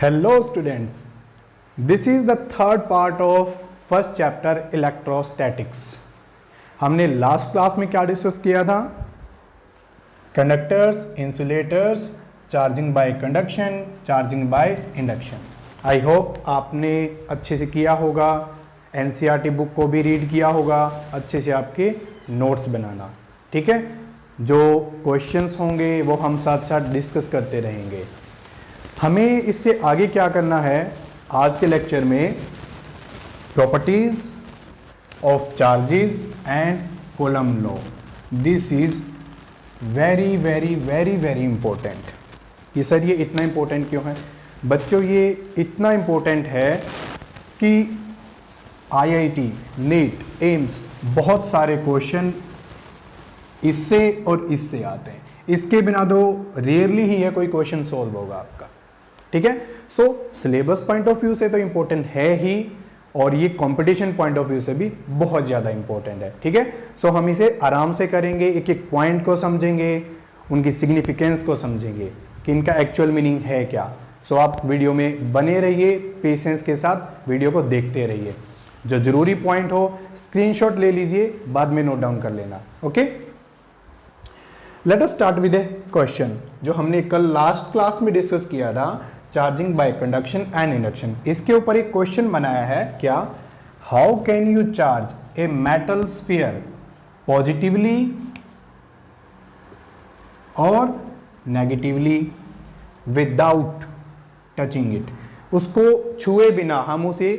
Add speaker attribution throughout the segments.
Speaker 1: Hello students, this is the third part of first chapter electrostatics. हमने last class में क्या discuss किया था? Conductors, insulators, charging by conduction, charging by induction. I hope आपने अच्छे से किया होगा, एनसीईआरटी बुक को भी रीड किया होगा, अच्छे से आपके नोट्स बनाना. ठीक है, जो क्वेश्चंस होंगे वो हम साथ साथ डिस्कस करते रहेंगे. हमें इससे आगे क्या करना है आज के लेक्चर में? Properties of charges and coulomb law. This is very very very very important. कि सर ये इतना इंपॉर्टेंट क्यों है? बच्चों ये इतना इंपॉर्टेंट है कि आईआईटी, नीट, एम्स बहुत सारे क्वेश्चन इससे और इससे आते हैं. इसके बिना तो रेयरली ही है कोई क्वेश्चन सॉल्व होगा आपका. ठीक है, सो सिलेबस पॉइंट ऑफ व्यू से तो इंपॉर्टेंट है ही, और ये कंपटीशन पॉइंट ऑफ व्यू से भी बहुत ज़्यादा इंपॉर्टेंट है. ठीक है, सो हम इसे आराम से करेंगे, एक एक पॉइंट को समझेंगे, उनकी सिग्निफिकेंस को समझेंगे कि इनका एक्चुअल मीनिंग है क्या. सो आप वीडियो में बने रहिए, पेशेंस के साथ वीडियो को देखते रहिए. जो जरूरी पॉइंट हो स्क्रीनशॉट ले लीजिए, बाद में नोट डाउन कर लेना. Okay, let us start with A question जो हमने कल लास्ट क्लास में डिस्कस किया था, charging by conduction and induction. इसके ऊपर एक क्वेश्चन बनाया है. क्या? How can you charge a metal sphere positively और नेगेटिवली विदाउट टचिंग इट. उसको छुए बिना हम उसे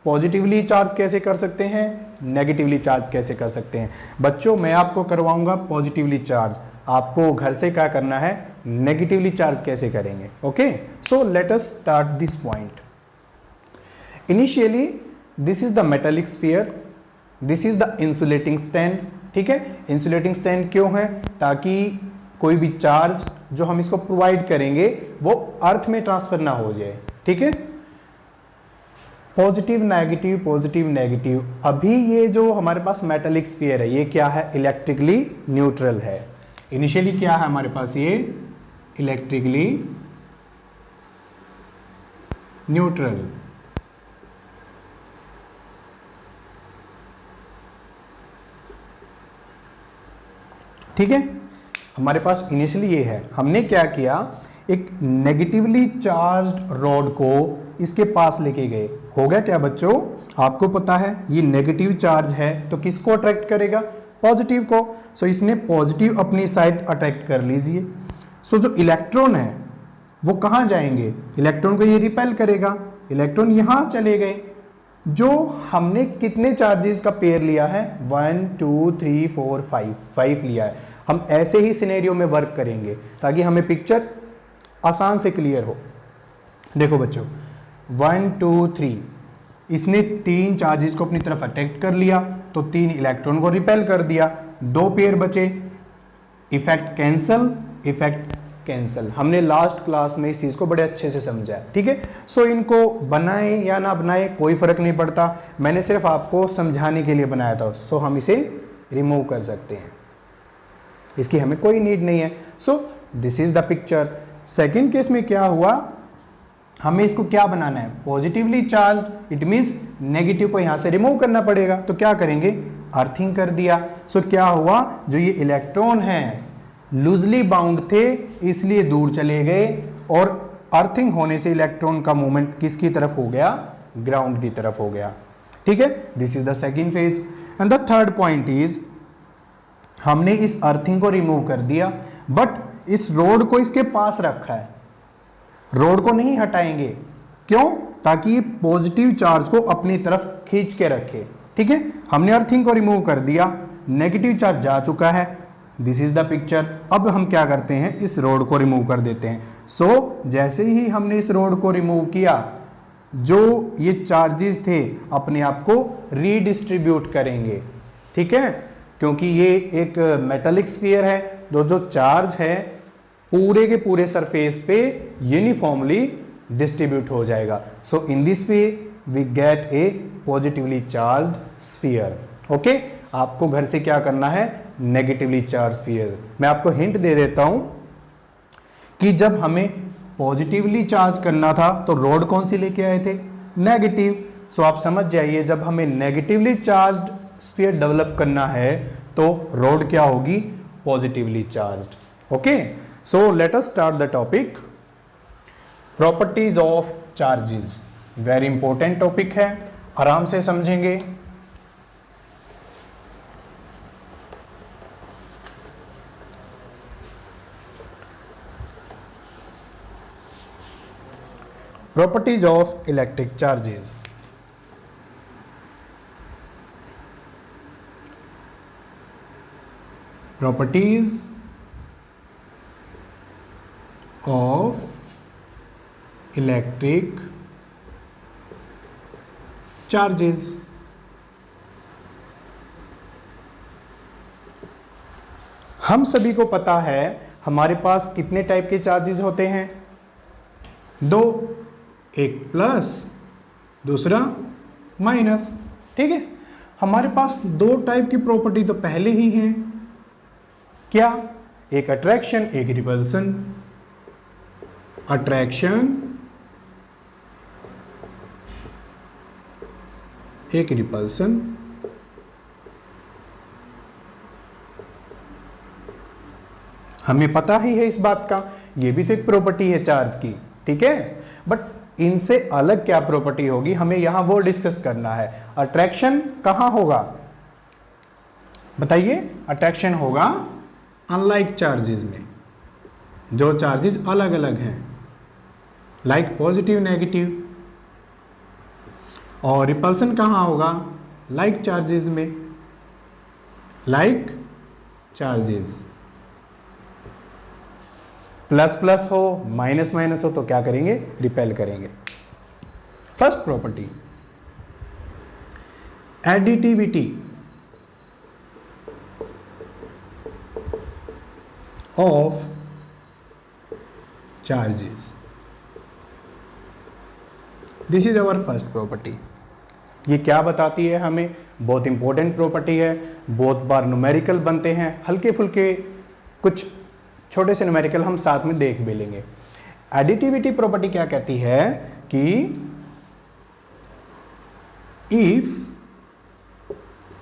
Speaker 1: पॉजिटिवली चार्ज कैसे कर सकते हैं, नेगेटिवली चार्ज कैसे कर सकते हैं. बच्चों मैं आपको करवाऊंगा पॉजिटिवली चार्ज, आपको घर से क्या करना है, नेगेटिवली चार्ज कैसे करेंगे. Okay, so let us start this point. Initially this is the metallic sphere, this is the insulating stand. ठीक है, इंसुलेटिंग स्टैंड क्यों है? ताकि कोई भी चार्ज जो हम इसको प्रोवाइड करेंगे वो अर्थ में ट्रांसफर ना हो जाए. ठीक है, पॉजिटिव नेगेटिव, पॉजिटिव नेगेटिव. अभी ये जो हमारे पास मेटालिक स्फीयर है ये क्या है? इलेक्ट्रिकली न्यूट्रल है. इनिशियली क्या है हमारे पास? ये इलेक्ट्रिकली न्यूट्रल. ठीक है, हमारे पास इनिशियली ये है. हमने क्या किया, एक नेगेटिवली चार्ज्ड रॉड को इसके पास लेके गए. हो गया क्या बच्चों? आपको पता है ये नेगेटिव चार्ज है तो किसको अट्रैक्ट करेगा? पॉजिटिव को. सो इसने पॉजिटिव अपनी साइड अट्रैक्ट कर लीजिए. सो जो इलेक्ट्रॉन है वो कहाँ जाएंगे? इलेक्ट्रॉन को ये रिपेल करेगा. इलेक्ट्रॉन यहाँ चले गए. जो हमने कितने चार्जेस का पेयर लिया है? 1 2 3 4 5 लिया है. हम ऐसे ही सिनेरियो में वर्क करेंगे ताकि हमें पिक्चर आसान से क्लियर हो. देखो बच्चों, 1 2 3 इसने 3 चार्जेस को अपनी तरफ अट्रैक्ट कर लिया तो 3 इलेक्ट्रॉन को रिपेल कर दिया. 2 पेयर बचे. Effect cancel, effect cancel. हमने लास्ट क्लास में इस चीज को बड़े अच्छे से समझा है. ठीक है, सो इनको बनाए या ना बनाए कोई फर्क नहीं पड़ता, मैंने सिर्फ आपको समझाने के लिए बनाया था. सो हम इसे रिमूव कर सकते हैं, इसकी हमें कोई नीड नहीं है. So this is the picture. Second case में क्या हुआ, हमें इसको क्या बनाना है? Positively charge. It means negative को यहां से रिमूव करना पड़ेगा. तो क्या करेंगे? अर्थिंग कर दिया. सो क्या हुआ, जो ये इलेक्ट्रॉन हैं लूजली बाउंड थे इसलिए दूर चले गए, और अर्थिंग होने से इलेक्ट्रॉन का मूवमेंट किसकी तरफ हो गया? ग्राउंड की तरफ हो गया. ठीक है, this is the second phase. And the third point is, हमने इस अर्थिंग को रिमूव कर दिया बट इस रोड को इसके पास रखा है. रोड को नहीं हटाएंगे. क्यों? ताकि ये पॉजिटिव चार्ज को अपनी तरफ खींच के रखे. ठीक है, हमने अर्थिंग को रिमूव कर दिया, नेगेटिव चार्ज जा चुका है. This is the picture. अब हम क्या करते हैं, इस रोड को रिमूव कर देते हैं. सो जैसे ही हमने इस रोड को रिमूव किया, जो ये चार्जेस थे अपने आप को रीडिस्ट्रीब्यूट करेंगे. ठीक है, क्योंकि ये एक मेटालिक स्फीयर है तो जो चार्ज है पूरे के पूरे सरफेस पे यूनिफॉर्मली डिस्ट्रीब्यूट हो जाएगा. So in this way we get a positively charged sphere. Okay, आपको घर से क्या करना है? Negatively charge sphere. मैं आपको हिंट दे देता हूं कि जब हमें पॉजिटिवली चार्ज करना था तो रॉड कौन सी लेके आए थे, नेगेटिव। सो आप समझ जाइए जब हमें नेगेटिवली चार्ज्ड स्फीयर डेवलप करना है तो रॉड क्या होगी, positively charged. Okay, so let us start the topic properties of charges. Very important topic है, आराम से समझेंगे। Properties of electric charges. Properties of electric charges. हम सभी को पता है हमारे पास कितने टाइप के चार्जेस होते हैं, दो, एक प्लस दूसरा माइनस। ठीक है, हमारे पास दो टाइप की प्रॉपर्टी तो पहले ही हैं, क्या, एक अट्रैक्शन एक रिपल्सन। अट्रैक्शन एक रिपल्सन। हमें पता ही है इस बात का, ये भी तो एक प्रॉपर्टी है चार्ज की। ठीक है, बट इनसे अलग क्या प्रॉपर्टी होगी हमें यहां वो डिस्कस करना है। अट्रैक्शन कहां होगा बताइए, अट्रैक्शन होगा अनलाइक चार्जेस में, जो चार्जेस अलग अलग हैं, लाइक पॉजिटिव नेगेटिव। और रिपल्सन कहां होगा, लाइक चार्जेस में, लाइक चार्जेस। प्लस प्लस हो माइनस माइनस हो तो क्या करेंगे, रिपेल करेंगे। First property, additivity of charges. This is our first property. ये क्या बताती है हमें, बहुत इंपॉर्टेंट प्रॉपर्टी है, बहुत बार न्यूमेरिकल बनते हैं, हल्के फुल्के कुछ छोटे से न्यूमेरिकल हम साथ में देख भी लेंगे। एडिटिविटी प्रॉपर्टी क्या कहती है कि if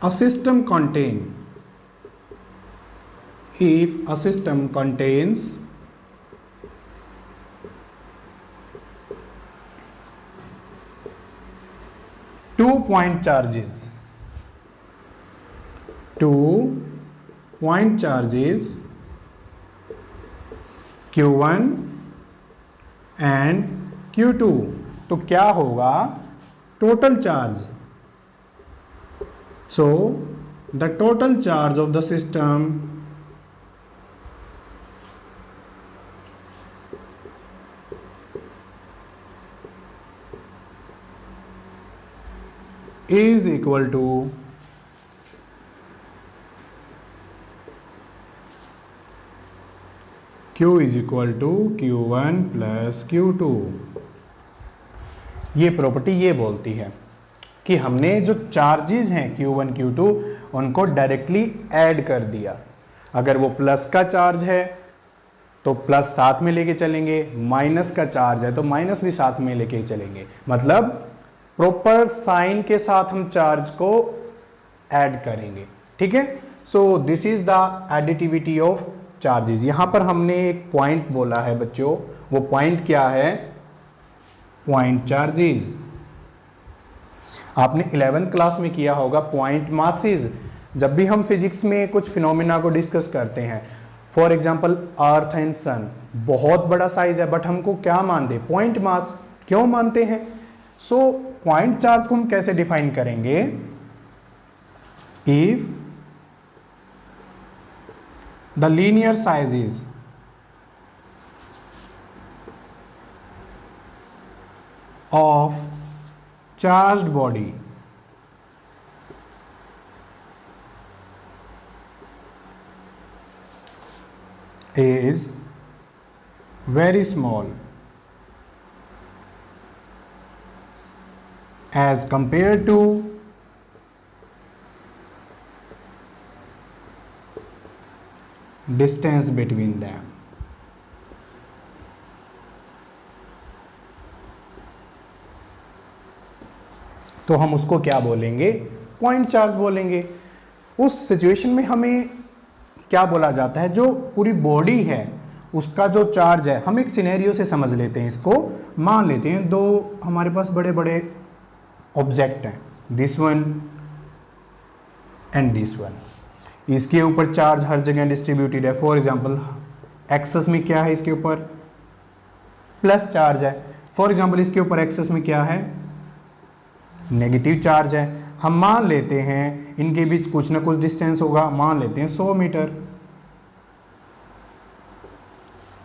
Speaker 1: a system contains two point charges Q1 and Q2, तो क्या होगा, total charge. So the total charge of the system is equal to Q is equal to Q1 plus Q2। ये property ये बोलती है कि हमने जो चार्जेस हैं Q1 Q2 उनको डायरेक्टली ऐड कर दिया। अगर वो प्लस का चार्ज है तो प्लस साथ में लेके चलेंगे, माइनस का चार्ज है तो माइनस भी साथ में लेके चलेंगे, मतलब प्रॉपर साइन के साथ हम चार्ज को ऐड करेंगे। ठीक है, so this is the additivity of charges. यहां पर हमने एक पॉइंट बोला है बच्चों, वो पॉइंट क्या है, पॉइंट चार्जेस। आपने 11th क्लास में किया होगा पॉइंट मासेस। जब भी हम फिजिक्स में कुछ फिनोमिना को डिस्कस करते हैं, फॉर एग्जांपल अर्थ एंड सन, बहुत बड़ा साइज है बट हमको क्या मानते हैं, पॉइंट मास। क्यों मानते हैं, सो पॉइंट चार्ज को हम कैसे डिफाइन करेंगे, if the linear sizes of charged body is very small as compared to distance between them। तो हम उसको क्या बोलेंगे, पॉइंट चार्ज बोलेंगे। उस सिचुएशन में हमें क्या बोला जाता है, जो पूरी बॉडी है उसका जो चार्ज है, हम एक सिनेरियो से समझ लेते हैं इसको। मान लेते हैं दो हमारे पास बड़े बड़े ऑब्जेक्ट हैं, this one and this one. इसके ऊपर चार्ज हर जगह डिस्ट्रीब्यूटेड है। फॉर एग्जांपल एक्सेस में क्या है, इसके ऊपर प्लस चार्ज है। फॉर एग्जांपल इसके ऊपर एक्सेस में क्या है, नेगेटिव चार्ज है। हम मान लेते हैं इनके बीच कुछ ना कुछ डिस्टेंस होगा, मान लेते हैं 100 मीटर।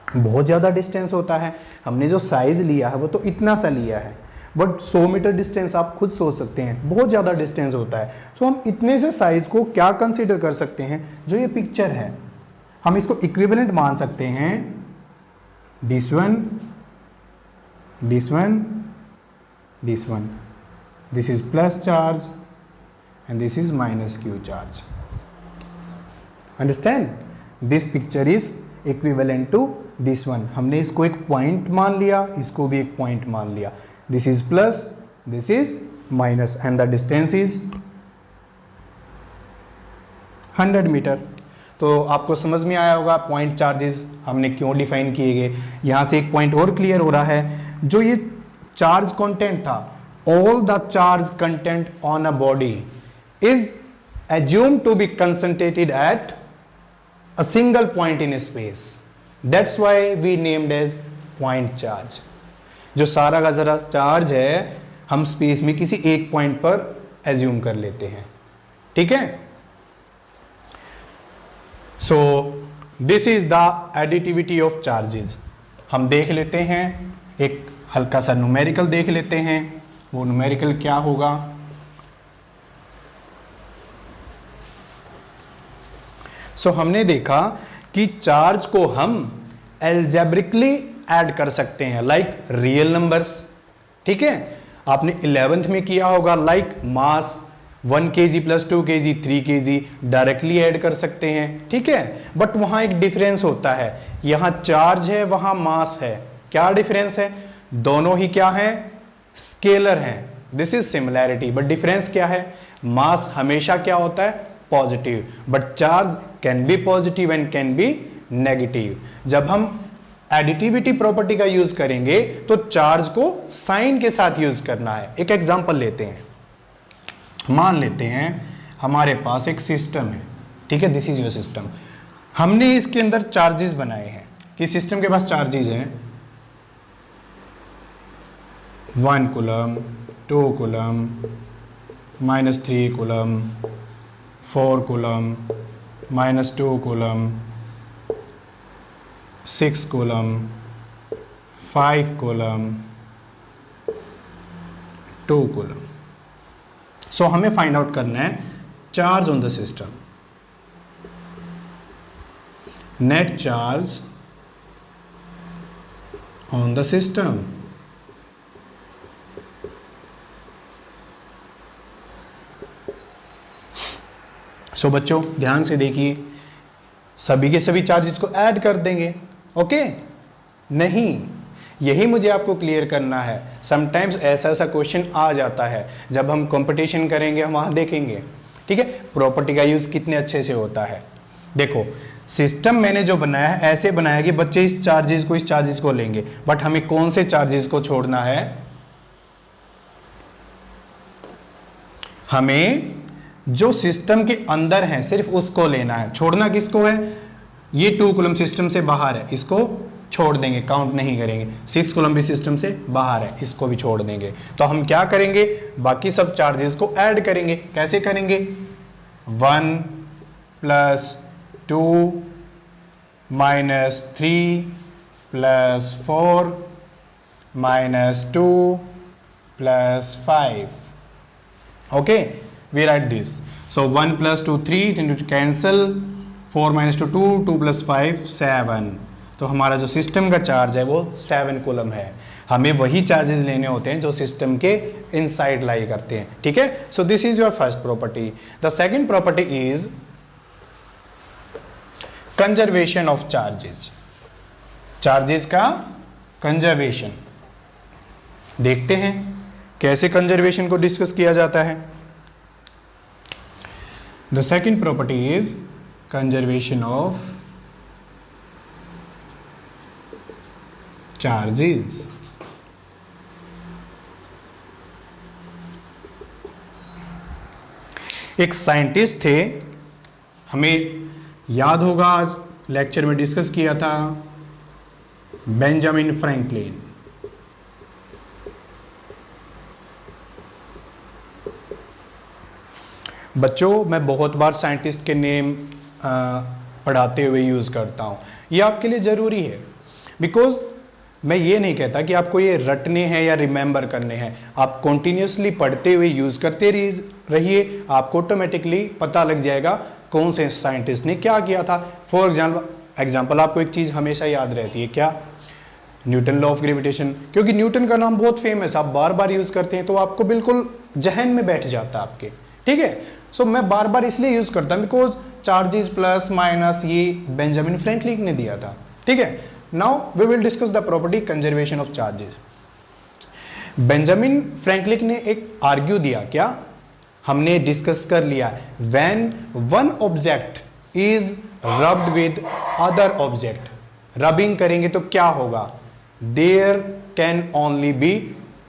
Speaker 1: बहुत ज़्यादा डिस्टेंस होता है, हमने जो साइज लिया है वो तो इतना सा लिया है, बट 100 मीटर डिस्टेंस आप खुद सोच सकते हैं बहुत ज़्यादा डिस्टेंस होता है। तो हम इतने से साइज को क्या कंसीडर कर सकते हैं, जो ये पिक्चर है हम इसको इक्विवेलेंट मान सकते हैं, this one, this one, this one, this is plus charge and this is minus Q charge. Understand, this picture is equivalent to this one. हमने इसको एक पॉइंट मान लिया, इसको भी एक पॉइंट मान लिया। This is plus, this is minus and the distance is 100 metre. तो आपको समझ में आया होगा पॉइंट चार्जेस हमने क्यों डिफाइन किए गए। यहाँ से एक पॉइंट और क्लियर हो रहा है, जो ये चार्ज कंटेंट था, all the charge content on a body is assumed to be concentrated at a single point in space. That's why we named as point charge. जो सारा का जरा चार्ज है हम स्पेस में किसी एक पॉइंट पर एज्यूम कर लेते हैं, ठीक है। So this is the additivity of charges. हम देख लेते हैं, एक हल्का सा न्यूमेरिकल देख लेते हैं। वो न्यूमेरिकल क्या होगा, हमने देखा कि चार्ज को हम एल्जेब्रिकली ऐड कर सकते हैं, लाइक रियल नंबर्स, ठीक है। आपने 11th में किया होगा, like mass 1 kg plus 2 kg 3 kg directly add कर सकते हैं, ठीक है। बट वहां एक डिफरेंस होता है, यहां चार्ज है वहां मास है। क्या डिफरेंस है, दोनों ही क्या है, स्केलर हैं। This is similarity, but difference क्या है, मास हमेशा क्या होता है, positive, but charge can be positive and can be negative. जब हम एडिटिविटी प्रॉपर्टी का यूज करेंगे तो चार्ज को साइन के साथ यूज करना है। एक एग्जांपल लेते हैं, मान लेते हैं हमारे पास एक सिस्टम है, ठीक है, दिस इज योर सिस्टम। हमने इसके अंदर चार्जेस बनाए हैं कि सिस्टम के पास चार्जेस हैं 1 coulomb, 2 coulomb, -3 coulomb, 4 coulomb, -2 coulomb, 6 coulomb, 5 coulomb, 2 coulomb. So हमें फाइंड आउट करना है charge on the system, net charge on the system. So बच्चों ध्यान से देखिए, सभी के सभी चार्जेस को ऐड कर देंगे, ओके? नहीं, यही मुझे आपको क्लियर करना है। समटाइम्स ऐसा क्वेश्चन आ जाता है, जब हम कंपटीशन करेंगे हम वहाँ देखेंगे, ठीक है, प्रॉपर्टी का यूज़ कितने अच्छे से होता है। देखो सिस्टम मैंने जो बनाया है ऐसे बनाया कि बच्चे इस चार्जेस को लेंगे, बट हमें कौन से चार्जेस को छोड़ना है, हमें जो सिस्टम के अंदर है सिर्फ उसको लेना है, छोड़ना किसको है, ये 2 कूलम सिस्टम से बाहर है, इसको छोड़ देंगे, काउंट नहीं करेंगे। 6 कूलम भी सिस्टम से बाहर है, इसको भी छोड़ देंगे। तो हम क्या करेंगे, बाकी सब चार्जेस को ऐड करेंगे। कैसे करेंगे, 1 + 2 - 3 + 4 - 2 + 5, okay, we write this. So 1 + 2 3, then to cancel, 4 - 2 2, 2 + 5 7। तो हमारा जो सिस्टम का चार्ज है वो 7 कूलम है। हमें वही चार्जेस लेने होते हैं जो सिस्टम के इनसाइड लाई करते हैं, ठीक है। So this is your first property. The second property is conservation of charges, charges का कंजर्वेशन। देखते हैं कैसे कंजर्वेशन को डिस्कस किया जाता है? The second property is conservation of charges. एक साइंटिस्ट थे, हमें याद होगा आज लेक्चर में डिस्कस किया था, बेंजामिन फ्रैंकलिन। बच्चों, मैं बहुत बार साइंटिस्ट के नेम पढ़ाते हुए यूज़ करता हूँ, ये आपके लिए ज़रूरी है, बिकॉज मैं ये नहीं कहता कि आपको ये रटने हैं या रिमेंबर करने हैं। आप कॉन्टिन्यूसली पढ़ते हुए यूज़ करते रहिए, आपको ऑटोमेटिकली पता लग जाएगा कौन से साइंटिस्ट ने क्या किया था। फॉर एग्जाम्पल आपको एक चीज़ हमेशा याद रहती है, क्या? न्यूटन लॉ ऑफ ग्रेविटेशन, क्योंकि न्यूटन का नाम बहुत फेमस, आप बार बार यूज़ करते हैं तो आपको बिल्कुल जहन में बैठ जाता है आपके, ठीक है। सो मैं बार बार इसलिए यूज़ करता हूँ बिकॉज चार्जेस प्लस माइनस ये बेंजामिन फ्रैंकलिन ने दिया था, ठीक है। Now we will discuss the property conservation of charges. Benjamin Franklin ने एक आर्ग्यू दिया, क्या? हमने डिस्कस कर लिया, when one object is rubbed with other object, rubbing करेंगे तो क्या होगा? There can only be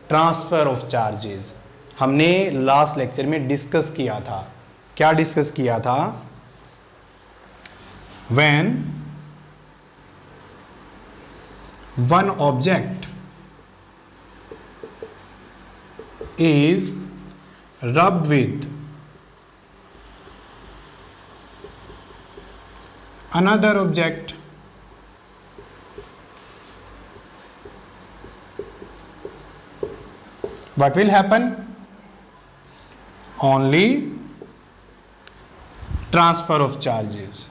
Speaker 1: transfer of charges. हमने लास्ट लेक्चर में डिस्कस किया था, क्या डिस्कस किया था? When one object is rubbed with another object, what will happen? Only transfer of charges.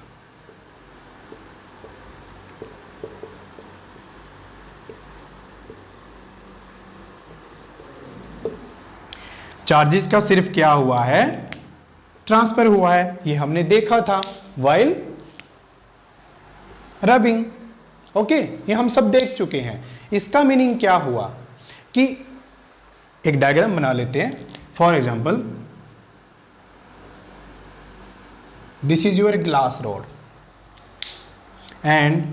Speaker 1: Charges का सिर्फ क्या हुआ है? ट्रांसफर हुआ है, ये हमने देखा था वाइल रबिंग। ओके, ये हम सब देख चुके हैं। इसका मीनिंग क्या हुआ कि एक डायग्राम बना लेते हैं। For example, this is your glass rod and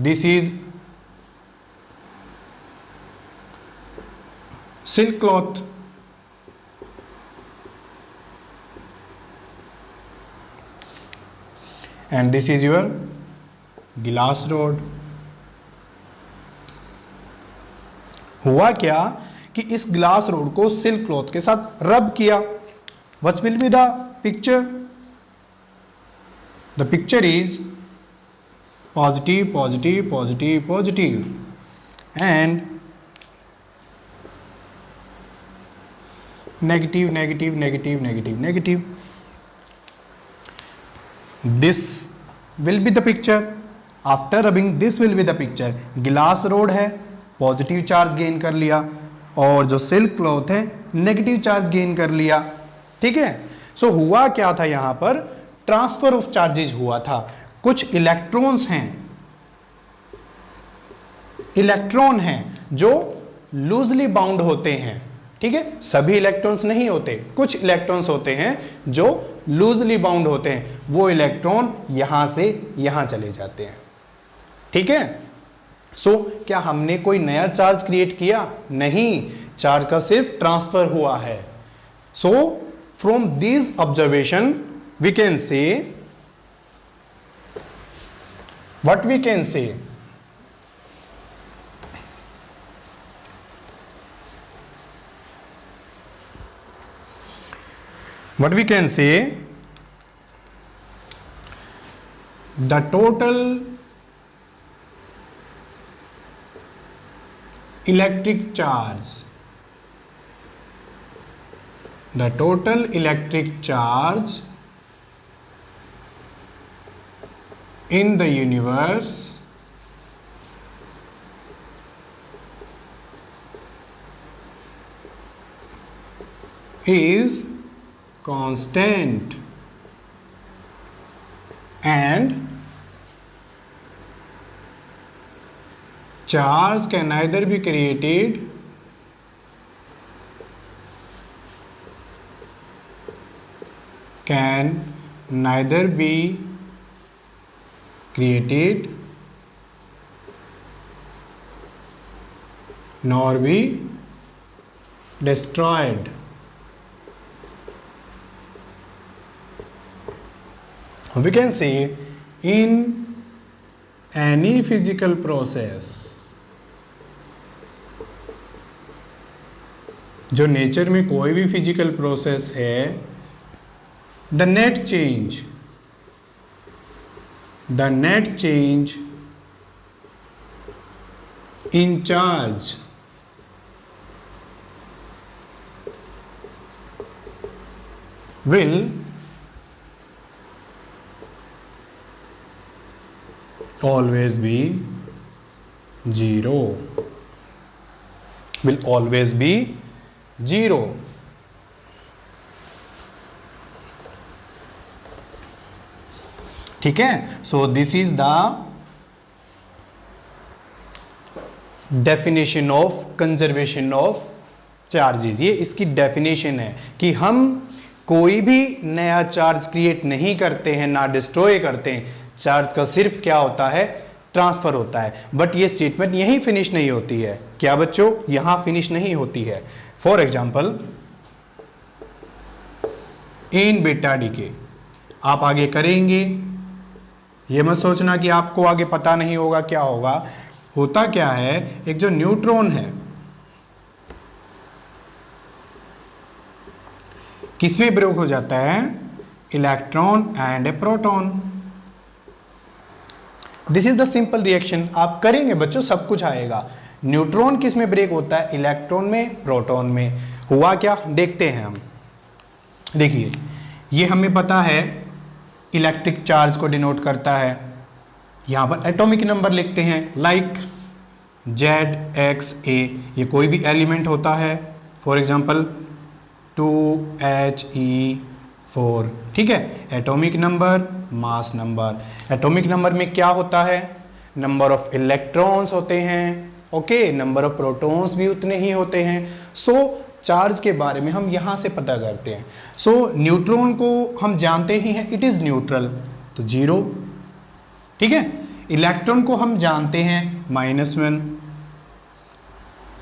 Speaker 1: this is silk cloth, and this is your glass rod। हुआ क्या कि इस ग्लास रोड को सिल्क क्लॉथ के साथ रब किया। What will be the picture? The picture is positive positive positive positive and negative negative negative negative negative. This will be the picture after rubbing, this will be the picture। गिलास road है, positive charge gain कर लिया, और जो silk cloth है negative charge gain कर लिया, ठीक है। सो हुआ क्या था यहां पर? ट्रांसफर ऑफ चार्जेस हुआ था। कुछ इलेक्ट्रॉन्स हैं, इलेक्ट्रॉन हैं जो लूजली बाउंड होते हैं, ठीक है। सभी इलेक्ट्रॉन्स नहीं होते, कुछ इलेक्ट्रॉन्स होते हैं जो लूजली बाउंड होते हैं, वो इलेक्ट्रॉन यहां से यहां चले जाते हैं, ठीक है। सो क्या हमने कोई नया चार्ज क्रिएट किया? नहीं, चार्ज का सिर्फ ट्रांसफर हुआ है। So from this observation we can say, what we can say? What we can say, the total electric charge, the total electric charge in the universe is constant and charge can neither be created can neither be created nor be destroyed. We can say in any physical process, जो nature में कोई भी physical process है, the net change in charge will always be zero. Will always be zero. ठीक है. So this is the definition of conservation of charges. ये इसकी definition है कि हम कोई भी नया चार्ज क्रिएट नहीं करते हैं, ना डिस्ट्रॉय करते हैं. चार्ज का सिर्फ क्या होता है, ट्रांसफर होता है. बट ये स्टेटमेंट यहीं फिनिश नहीं होती है. क्या बच्चों, यहां फिनिश नहीं होती है. For example in beta decay आप आगे करेंगे, ये मत सोचना कि आपको आगे पता नहीं होगा क्या होगा. होता क्या है, एक जो न्यूट्रॉन है किसमें ब्रेक हो जाता है, electron and A proton. This is the simple reaction. आप करेंगे बच्चों, सब कुछ आएगा. न्यूट्रॉन किस में ब्रेक होता है, इलेक्ट्रॉन में, प्रोटॉन में. हुआ क्या, देखते हैं हम. देखिए ये हमें पता है इलेक्ट्रिक चार्ज को डिनोट करता है. यहां पर एटॉमिक नंबर लिखते हैं लाइक ZXA. ये कोई भी एलिमेंट होता है, फॉर एग्जांपल 2He4. ठीक है. Atomic number, mass number. Atomic number में क्या होता है, नंबर ऑफ इलेक्ट्रॉन्स होते हैं. ओके, नंबर ऑफ प्रोटॉन्स भी उतने ही होते हैं. सो चार्ज के बारे में हम यहां से पता करते हैं. सो न्यूट्रॉन को हम जानते ही हैं, इट इज न्यूट्रल, तो 0. ठीक है. इलेक्ट्रॉन को हम जानते हैं -1.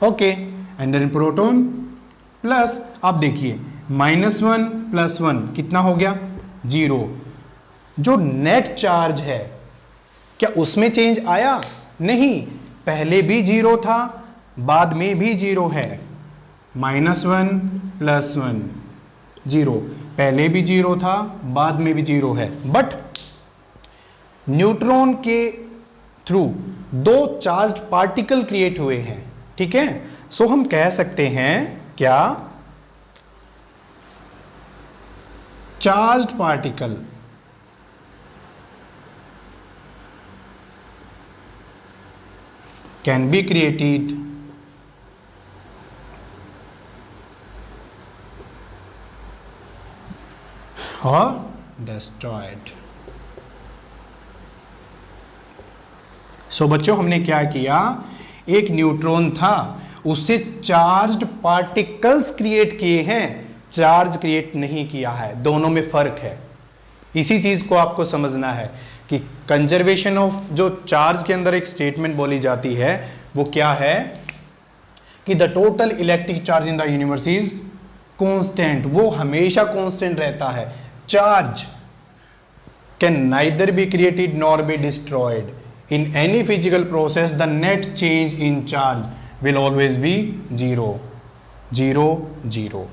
Speaker 1: Okay, and then proton plus. आप देखिए -1 + 1 कितना हो गया, 0. जो नेट चार्ज है क्या उसमें चेंज आया, नहीं. पहले भी 0 था, बाद में भी 0 है. -1 + 1 0. पहले भी 0 था, बाद में भी 0 है. बट न्यूट्रॉन के थ्रू 2 चार्ज पार्टिकल क्रिएट हुए हैं. ठीक है. सो हम कह सकते हैं क्या, charged particle can be created or destroyed. सो बच्चों हमने क्या किया, एक न्यूट्रॉन था, उससे चार्ज्ड पार्टिकल्स क्रिएट किए हैं, चार्ज क्रिएट नहीं किया है. दोनों में फर्क है. इसी चीज को आपको समझना है कि कंजर्वेशन ऑफ जो चार्ज के अंदर एक स्टेटमेंट बोली जाती है वो क्या है कि the total electric charge in the universe is constant. वो हमेशा कांस्टेंट रहता है. Charge can neither be created nor be destroyed. In any physical process the net change in charge will always be 0 0 0.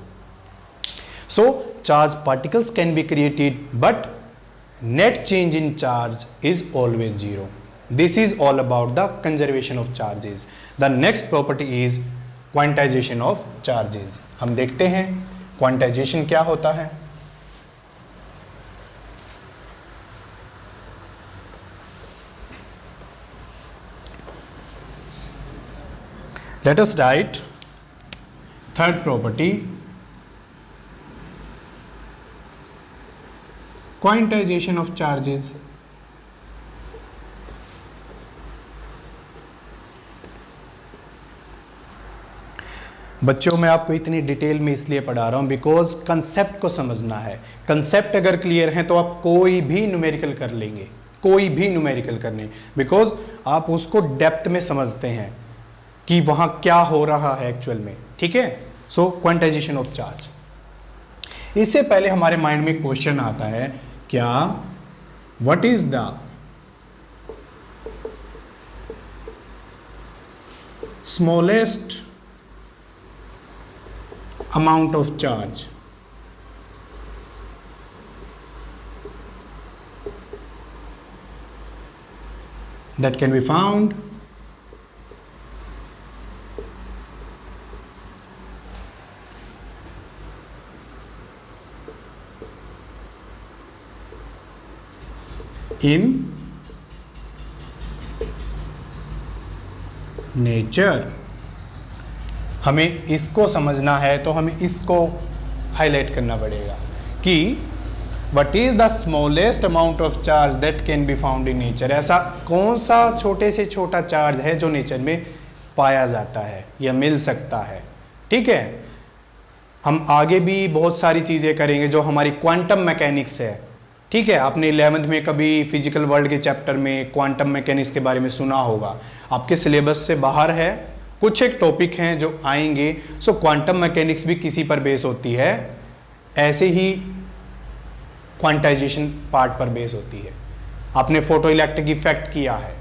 Speaker 1: So charge particles can be created but net change in charge is always 0. This is all about the conservation of charges. The next property is quantization of charges. हम देखते हैं quantization क्या होता है. Let us write third property, quantization of charges. बच्चों मैं आपको इतनी डिटेल में इसलिए पढ़ा रहा हूँ बिकॉज कंसेप्ट को समझना है। कंसेप्ट अगर क्लियर है तो आप कोई भी न्यूमेरिकल कर लेंगे, कोई भी न्यूमेरिकल करने, बिकॉज आप उसको डेप्थ में समझते हैं कि वहाँ क्या हो रहा है एक्चुअल में। ठीक है, सो क्वांटाइजेशन ऑफ चार्ज। इससे पहले हमारे माइंड में क्वेश्चन आता है, क्या what is the smallest amount of charge that can be found in nature। हमें इसको समझना है तो हमें इसको हाईलाइट करना पड़ेगा कि what is the smallest amount of charge that can be found in nature. ऐसा कौन सा छोटे से छोटा चार्ज है जो नेचर में पाया जाता है या मिल सकता है। ठीक है, हम आगे भी बहुत सारी चीज़ें करेंगे जो हमारी क्वांटम मैकेनिक्स है। ठीक है, आपने 11th में कभी फिजिकल वर्ल्ड के चैप्टर में क्वांटम मैकेनिक्स के बारे में सुना होगा, आपके सिलेबस से बाहर है, कुछ एक टॉपिक हैं जो आएंगे। सो क्वांटम मैकेनिक्स भी किसी पर बेस होती है, ऐसे ही क्वांटाइजेशन पार्ट पर बेस होती है। आपने फोटो इलेक्ट्रिक इफेक्ट किया है,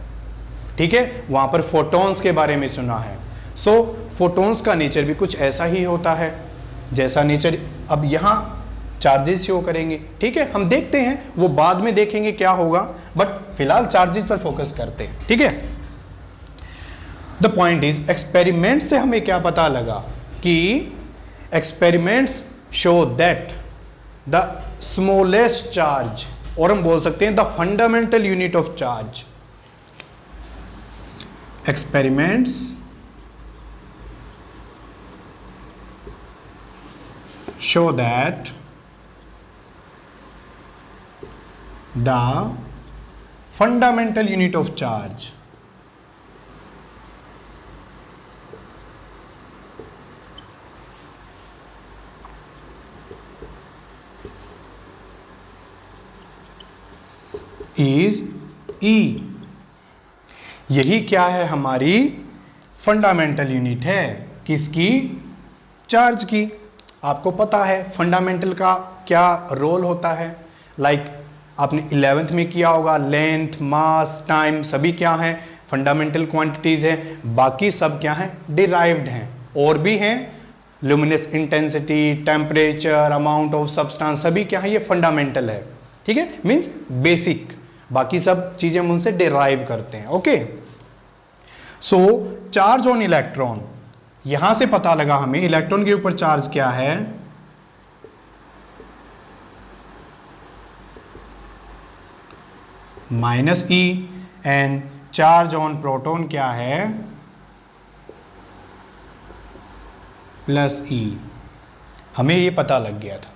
Speaker 1: ठीक है, वहां पर फोटॉन्स के बारे में सुना है। सो फोटॉन्स का नेचर भी कुछ ऐसा ही होता है जैसा नेचर अब यहाँ चार्जेस शो करेंगे। ठीक है, हम देखते हैं, वो बाद में देखेंगे क्या होगा, बट फिलहाल चार्जेस पर फोकस करते हैं। ठीक है, द पॉइंट इज एक्सपेरिमेंट से हमें क्या पता लगा कि experiments show that the smallest charge, और हम बोल सकते हैं the fundamental unit of charge, experiments show that the fundamental unit of charge is E। यही क्या है, हमारी फंडामेंटल यूनिट है, किसकी, चार्ज की। आपको पता है फंडामेंटल का क्या रोल होता है, लाइक आपने 11th में किया होगा, लेंथ, मास, टाइम सभी क्या हैं, फंडामेंटल क्वांटिटीज हैं। बाकी सब क्या हैं, डिराइव्ड हैं, और भी हैं, luminous intensity, temperature, amount of substance, सभी क्या है, ये फंडामेंटल है। ठीक है, मीन्स बेसिक, बाकी सब चीजें हम उनसे डिराइव करते हैं। Okay, so charge on electron, यहां से पता लगा हमें इलेक्ट्रॉन के ऊपर चार्ज क्या है, minus E, and charge on proton क्या है, प्लस ई। हमें ये पता लग गया था।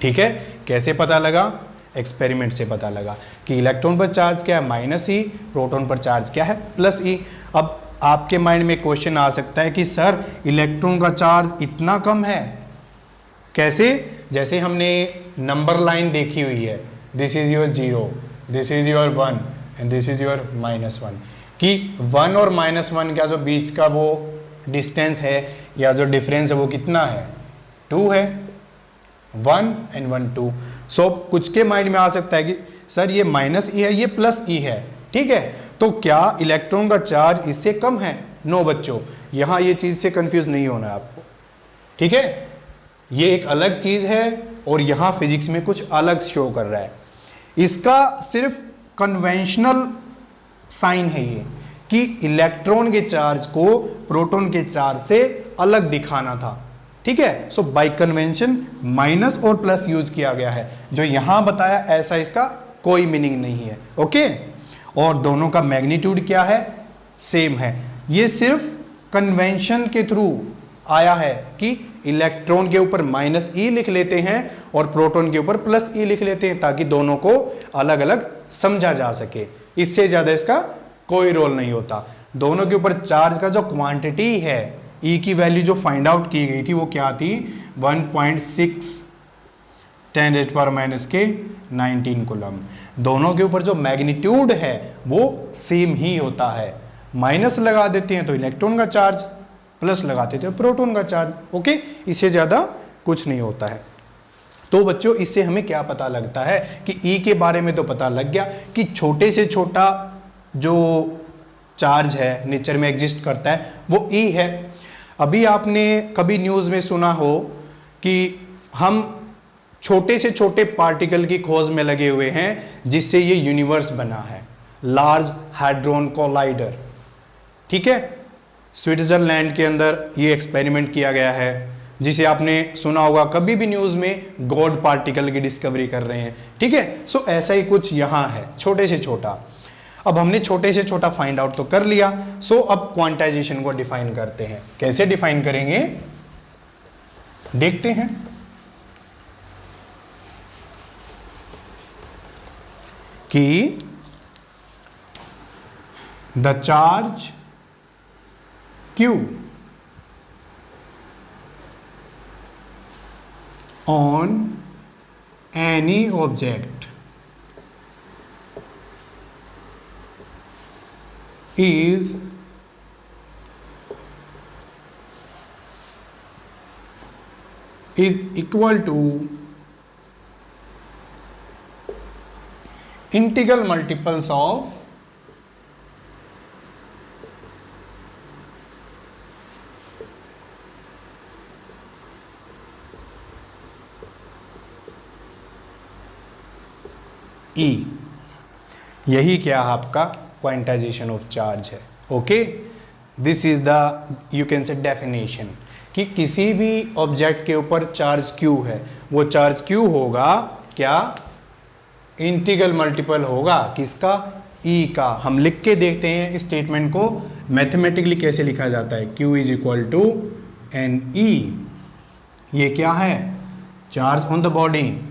Speaker 1: ठीक है, कैसे पता लगा, एक्सपेरिमेंट से पता लगा कि इलेक्ट्रॉन पर चार्ज क्या है, माइनस ई, प्रोटॉन पर चार्ज क्या है, प्लस ई। अब आपके माइंड में क्वेश्चन आ सकता है कि सर इलेक्ट्रॉन का चार्ज इतना कम है, कैसे, जैसे हमने नंबर लाइन देखी हुई है, this is your 0, this is your 1 and this is your -1, कि 1 और -1 का जो बीच का वो डिस्टेंस है या जो डिफरेंस है वो कितना है, 2 है, 1 एंड 1 2। सो कुछ के माइंड में आ सकता है कि सर ये माइनस ई है, ये प्लस ई है। ठीक है, तो क्या इलेक्ट्रॉन का चार्ज इससे कम है? नो बच्चों, यहां ये चीज से कंफ्यूज नहीं होना है आपको। ठीक है, ये एक अलग चीज है और यहां फिजिक्स में कुछ अलग शो कर रहा है। इसका सिर्फ कन्वेंशनल साइन है ये कि इलेक्ट्रॉन के चार्ज को प्रोटॉन के चार्ज से अलग दिखाना था। ठीक है, सो बाय कन्वेंशन माइनस और प्लस यूज किया गया है, जो यहां बताया ऐसा इसका कोई मीनिंग नहीं है। ओके, और दोनों का मैग्नीट्यूड क्या है, सेम है। ये सिर्फ कन्वेंशन के थ्रू आया है कि इलेक्ट्रॉन के ऊपर माइनस ई लिख लेते हैं और प्रोटॉन के ऊपर प्लस ई लिख लेते हैं, ताकि दोनों को अलग अलग समझा जा सके। इससे ज्यादा इसका कोई रोल नहीं होता। दोनों के ऊपर चार्ज का जो क्वांटिटी है ई की वैल्यू जो फाइंड आउट की गई थी वो क्या थी, 1.6 10⁻⁻⁹ कूलम। दोनों के ऊपर जो मैग्नीट्यूड है वो सेम ही होता है। माइनस लगा देते हैं तो इलेक्ट्रॉन का चार्ज, प्लस लगाते थे प्रोटॉन का चार्ज। ओके, इससे ज़्यादा कुछ नहीं होता है। तो बच्चों इससे हमें क्या पता लगता है कि ई के बारे में तो पता लग गया कि छोटे से छोटा जो चार्ज है नेचर में एग्जिस्ट करता है वो ई है। अभी आपने कभी न्यूज़ में सुना हो कि हम छोटे से छोटे पार्टिकल की खोज में लगे हुए हैं जिससे ये यूनिवर्स बना है, लार्ज हैड्रॉन कोलाइडर। ठीक है, स्विट्जरलैंड के अंदर ये एक्सपेरिमेंट किया गया है, जिसे आपने सुना होगा कभी भी न्यूज़ में, गॉड पार्टिकल की डिस्कवरी कर रहे हैं। ठीक है, सो ऐसा ही कुछ यहाँ है, छोटे से छोटा। अब हमने छोटे से छोटा फाइंड आउट तो कर लिया, सो अब क्वांटाइजेशन को डिफाइन करते हैं। कैसे डिफाइन करेंगे देखते हैं। कि the charge Q on any object is equal to integral multiples of E। यही क्या आपका क्वांटाइजेशन ऑफ चार्ज है। Okay, this is the you can से डेफिनेशन कि किसी भी ऑब्जेक्ट के ऊपर चार्ज Q है, वो चार्ज Q होगा क्या, इंटीग्रल मल्टीपल होगा किसका, E का। हम लिख के देखते हैं इस स्टेटमेंट को मैथमेटिकली कैसे लिखा जाता है। Q is equal to n E, ये क्या है, charge on the body.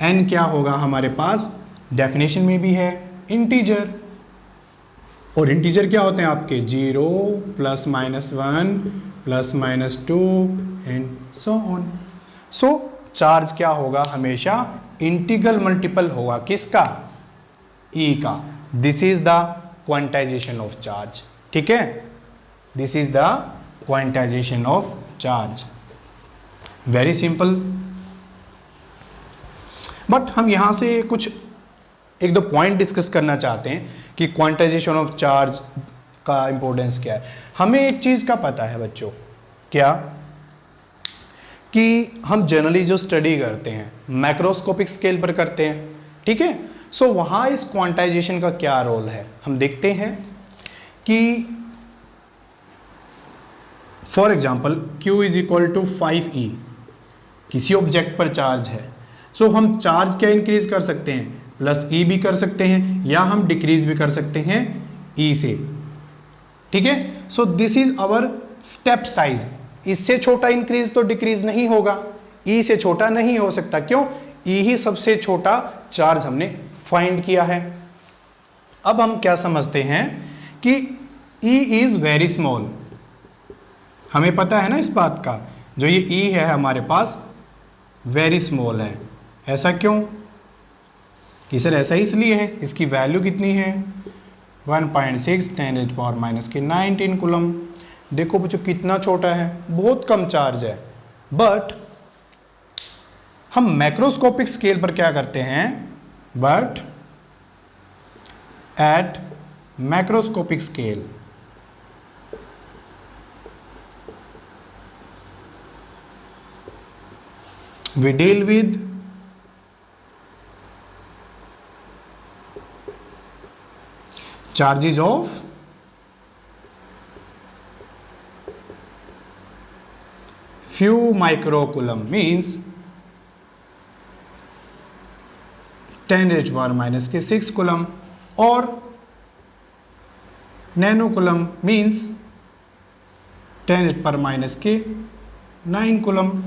Speaker 1: n क्या होगा हमारे पास, डेफिनेशन में भी है इंटीजर, और इंटीजर क्या होते हैं आपके 0 +-1 +-2 and so on. So charge क्या होगा, हमेशा इंटीग्रल मल्टीपल होगा किसका, E का। This is the quantization of charge. ठीक है, this is the quantization of charge. Very simple. But हम यहाँ से कुछ एक दो पॉइंट डिस्कस करना चाहते हैं कि क्वांटाइजेशन ऑफ चार्ज का इंपॉर्टेंस क्या है। हमें एक चीज़ का पता है बच्चों, क्या, कि हम जनरली जो स्टडी करते हैं मैक्रोस्कोपिक स्केल पर करते हैं। ठीक है, सो वहाँ इस क्वांटाइजेशन का क्या रोल है, हम देखते हैं कि for example Q is equal to 5E, किसी ऑब्जेक्ट पर चार्ज है। सो हम चार्ज क्या इंक्रीज कर सकते हैं, +E भी कर सकते हैं, या हम डिक्रीज भी कर सकते हैं E से। ठीक है, so this is our step size. इससे छोटा इंक्रीज तो डिक्रीज नहीं होगा, E से छोटा नहीं हो सकता। क्यों, E ही सबसे छोटा चार्ज हमने फाइंड किया है। अब हम क्या समझते हैं कि E इज वेरी स्मॉल, हमें पता है ना इस बात का, जो ये E है हमारे पास वेरी स्मॉल है। ऐसा क्यों, कि सर ऐसा ही इसलिए है, इसकी वैल्यू कितनी है 1.6 10⁻⁻⁹ कूलम। देखो बच्चों कितना छोटा है, बहुत कम चार्ज है। बट हम मैक्रोस्कोपिक स्केल पर क्या करते हैं, but at macroscopic scale we deal with charges of few microcoulomb, means 10⁻⁻⁶ coulomb, और नैनो कूलम मीन्स 10⁻⁹ कूलम।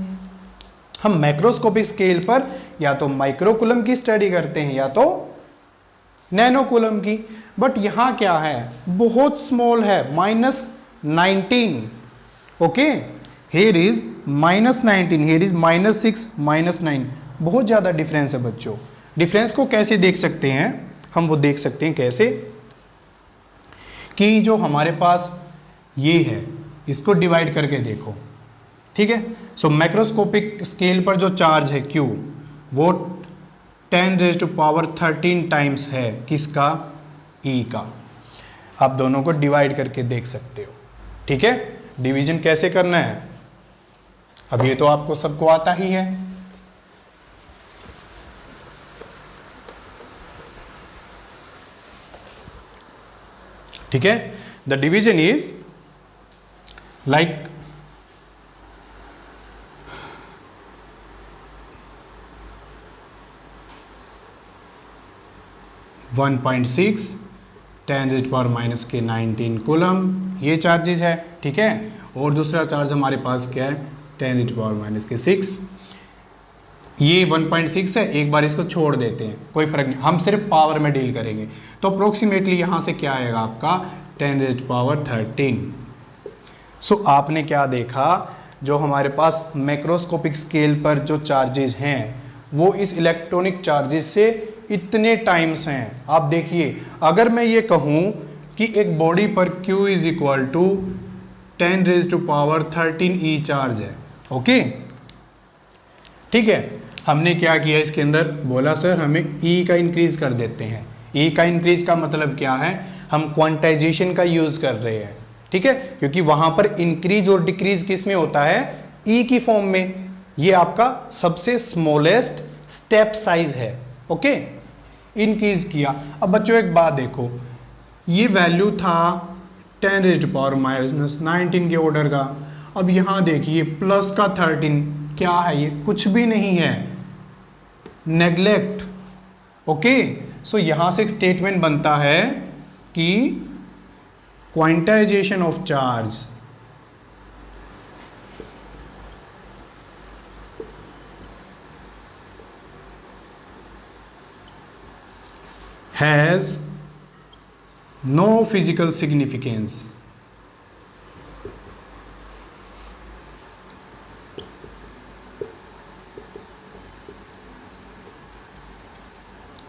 Speaker 1: हम मैक्रोस्कोपिक स्केल पर या तो माइक्रो कूलम की स्टडी करते हैं या तो नैनो कूलम की। बट यहाँ क्या है, बहुत स्मॉल है, -19। Okay, here is -19, here is -6, -9, बहुत ज़्यादा डिफरेंस है बच्चों। डिफरेंस को कैसे देख सकते हैं हम, वो देख सकते हैं कैसे कि जो हमारे पास ये है इसको डिवाइड करके देखो, ठीक है। सो मैक्रोस्कोपिक स्केल पर जो चार्ज है Q वो 10⁻13 टाइम्स है किसका, E का। आप दोनों को डिवाइड करके देख सकते हो, ठीक है। डिवीजन कैसे करना है अब ये तो आपको सबको आता ही है। ठीक है, the division is like 1.6 10⁻⁻19 coulomb, ये चार्जेस है, ठीक है। और दूसरा चार्ज हमारे पास क्या है 10⁻⁻6, ये 1.6 है। एक बार इसको छोड़ देते हैं, कोई फर्क नहीं, हम सिर्फ पावर में डील करेंगे। तो अप्रोक्सीमेटली यहाँ से क्या आएगा आपका 10⁻13। सो आपने क्या देखा, जो हमारे पास मैक्रोस्कोपिक स्केल पर जो चार्जेस हैं वो इस इलेक्ट्रॉनिक चार्जेस से इतने टाइम्स हैं। आप देखिए, अगर मैं ये कहूँ कि एक बॉडी पर Q is equal to 10⁻13 E charge है, ओके, ठीक है। हमने क्या किया इसके अंदर, बोला सर हमें E का इंक्रीज कर देते हैं। E का इंक्रीज का मतलब क्या है, हम क्वांटाइजेशन का यूज कर रहे हैं, ठीक है, क्योंकि वहां पर इंक्रीज और डिक्रीज किस में होता है, E की फॉर्म में। ये आपका सबसे स्मॉलेस्ट स्टेप साइज है, ओके। इंक्रीज किया। अब बच्चों एक बात देखो, ये वैल्यू था 10⁻⁻19 के ऑर्डर का। अब यहां देखिए प्लस का 13 क्या है, ये कुछ भी नहीं है, नेग्लेक्ट, ओके। सो यहां से एक स्टेटमेंट बनता है कि quantization of charge has no physical significance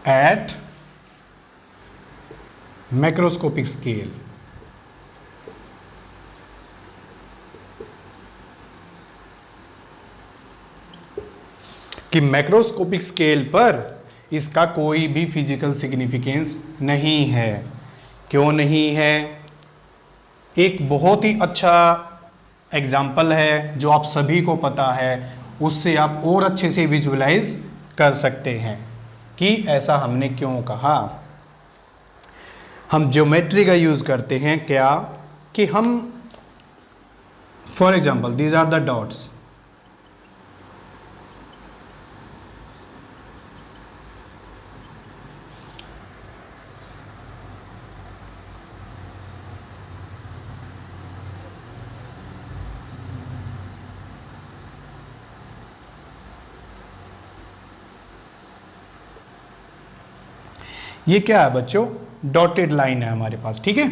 Speaker 1: at macroscopic scale। कि मैक्रोस्कोपिक स्केल पर इसका कोई भी फिजिकल सिग्निफिकेंस नहीं है। क्यों नहीं है, एक बहुत ही अच्छा एग्जाम्पल है जो आप सभी को पता है, उससे आप और अच्छे से विजुअलाइज कर सकते हैं कि ऐसा हमने क्यों कहा। हम ज्योमेट्री का यूज करते हैं क्या, कि हम for example these are the dots, ये क्या है बच्चों, डॉटेड लाइन है हमारे पास, ठीक है।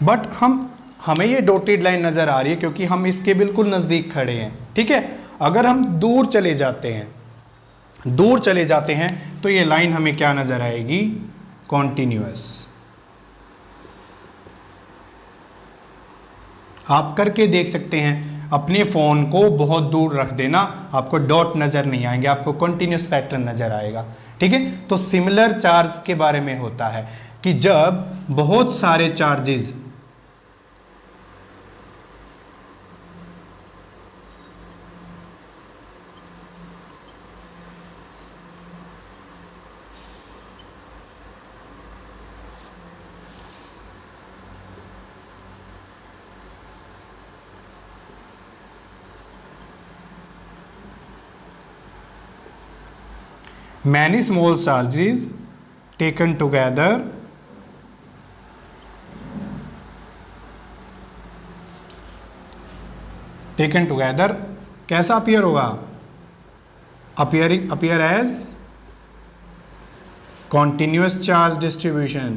Speaker 1: बट हमें ये डॉटेड लाइन नजर आ रही है क्योंकि हम इसके बिल्कुल नजदीक खड़े हैं, ठीक है। अगर हम दूर चले जाते हैं तो ये लाइन हमें क्या नजर आएगी, कॉन्टिन्यूअस। आप करके देख सकते हैं, अपने फ़ोन को बहुत दूर रख देना, आपको डॉट नज़र नहीं आएंगे, आपको कॉन्टिन्यूस पैटर्न नज़र आएगा, ठीक है। तो सिमिलर चार्ज के बारे में होता है कि जब बहुत सारे charges many small charges taken together कैसा अपीयर होगा, appear as continuous charge distribution,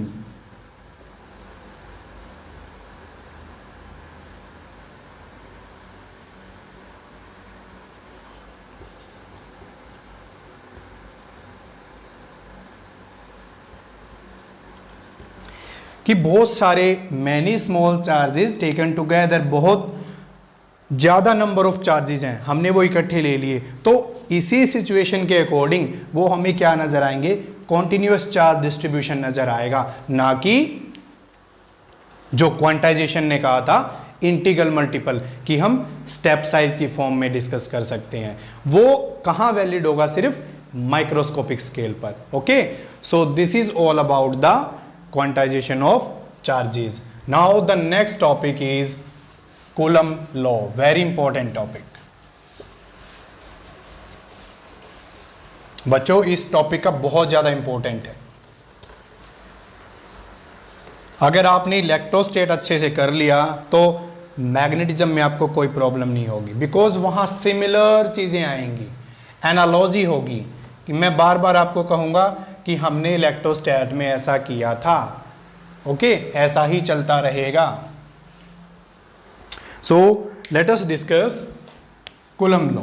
Speaker 1: कि बहुत सारे many small charges taken together, बहुत ज़्यादा नंबर ऑफ चार्जेस हैं, हमने वो इकट्ठे ले लिए, तो इसी सिचुएशन के अकॉर्डिंग वो हमें क्या नज़र आएंगे, कॉन्टिन्यूस चार्ज डिस्ट्रीब्यूशन नज़र आएगा, ना कि जो क्वांटाइजेशन ने कहा था इंटीग्रल मल्टीपल, कि हम स्टेप साइज की फॉर्म में डिस्कस कर सकते हैं। वो कहाँ वैलिड होगा, सिर्फ माइक्रोस्कोपिक स्केल पर। Okay, so this is all about the quantization of charges. Now the next topic is coulomb law, very important topic. बच्चों इस टॉपिक का बहुत ज्यादा इंपॉर्टेंट है। अगर आपने इलेक्ट्रोस्टेट अच्छे से कर लिया तो मैग्नेटिज्म में आपको कोई प्रॉब्लम नहीं होगी, बिकॉज वहां सिमिलर चीजें आएंगी, एनालॉजी होगी, कि मैं बार बार आपको कहूंगा कि हमने इलेक्ट्रोस्टैट में ऐसा किया था। ओके, ऐसा ही चलता रहेगा। So let us discuss coulomb law.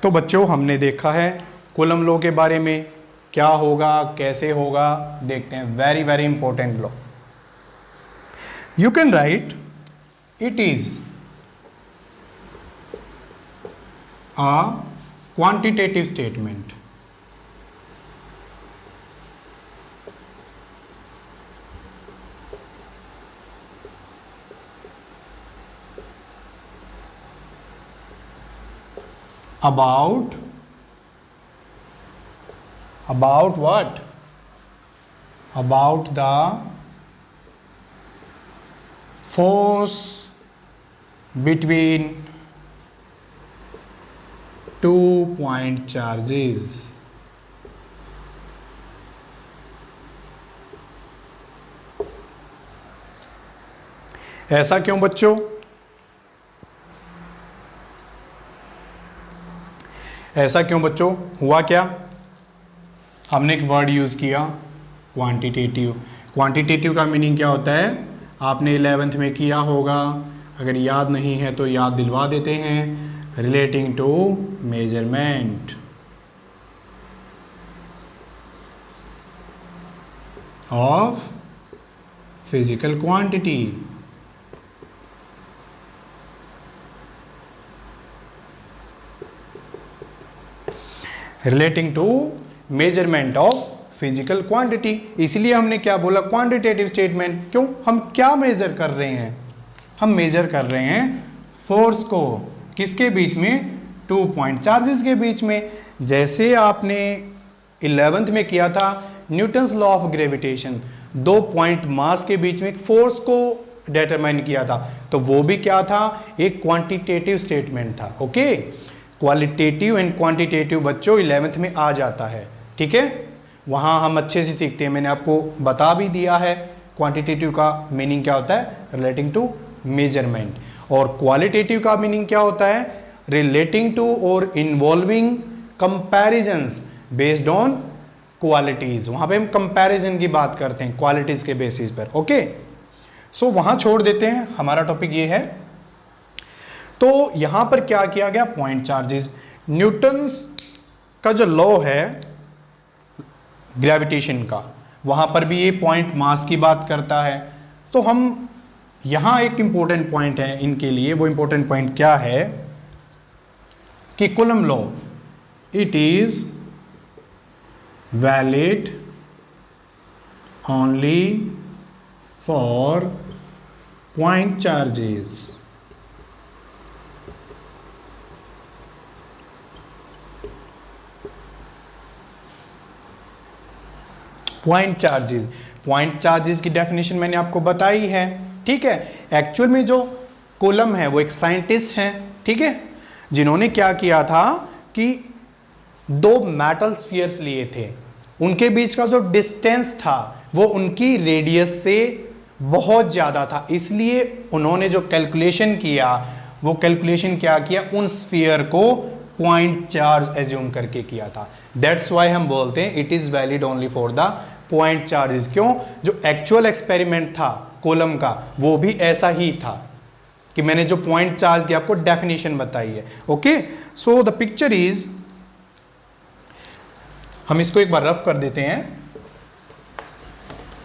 Speaker 1: तो बच्चों हमने देखा है कूलम लॉ के बारे में, क्या होगा कैसे होगा देखते हैं। Very very important law. You can right it is a quantitative statement about what? About the force between two point charges। ऐसा क्यों बच्चों? ऐसा क्यों बच्चों? हुआ क्या, हमने एक वर्ड यूज किया क्वांटिटेटिव। क्वांटिटेटिव का मीनिंग क्या होता है, आपने 11th में किया होगा, अगर याद नहीं है तो याद दिलवा देते हैं। relating to measurement of physical quantity। relating to measurement of physical quantity, इसलिए हमने क्या बोला क्वांटिटेटिव स्टेटमेंट। क्यों, हम क्या मेजर कर रहे हैं, हम मेजर कर रहे हैं फोर्स को, किसके बीच में, 2 पॉइंट चार्जेस के बीच में। जैसे आपने 11th में किया था Newton's law of gravitation, 2 point mass के बीच में एक फोर्स को डिटरमाइन किया था, तो वो भी क्या था, एक क्वांटिटेटिव स्टेटमेंट था। ओके, क्वालिटेटिव एंड क्वांटिटेटिव बच्चों 11th में आ जाता है, ठीक है, वहाँ हम अच्छे से सीखते हैं। मैंने आपको बता भी दिया है क्वांटिटेटिव का मीनिंग क्या होता है, रिलेटिंग टू मेजरमेंट, और क्वालिटेटिव का मीनिंग क्या होता है, रिलेटिंग टू और involving comparisons based on qualities. वहां पे हम कंपैरिजन की बात करते हैं क्वालिटीज के बेसिस पर। ओके, सो वहां छोड़ देते हैं, हमारा टॉपिक ये है। तो यहां पर क्या किया गया, पॉइंट चार्जेस। न्यूटन्स का जो लॉ है ग्रेविटेशन का, वहां पर भी ये पॉइंट मास की बात करता है। तो हम यहां एक इंपॉर्टेंट पॉइंट है इनके लिए, वो इंपॉर्टेंट पॉइंट क्या है कि coulomb law it is valid only for point charges. Point charges, point charges की डेफिनेशन मैंने आपको बताई है, ठीक है। एक्चुअल में जो कूलम है वो एक साइंटिस्ट हैं, ठीक है, जिन्होंने क्या किया था कि 2 मेटल स्फीयर्स लिए थे, उनके बीच का जो डिस्टेंस था वो उनकी रेडियस से बहुत ज़्यादा था, इसलिए उन्होंने जो कैलकुलेशन किया वो कैलकुलेशन क्या किया, उन स्फीयर को पॉइंट चार्ज एज्यूम करके किया था। दैट्स वाई हम बोलते हैं it is valid only for the point charges. क्यों, जो एक्चुअल एक्सपेरिमेंट था कूलम का, वो भी ऐसा ही था कि मैंने जो पॉइंट चार्ज की आपको डेफिनेशन बताई है। Okay, so the picture is, हम इसको एक बार रफ कर देते हैं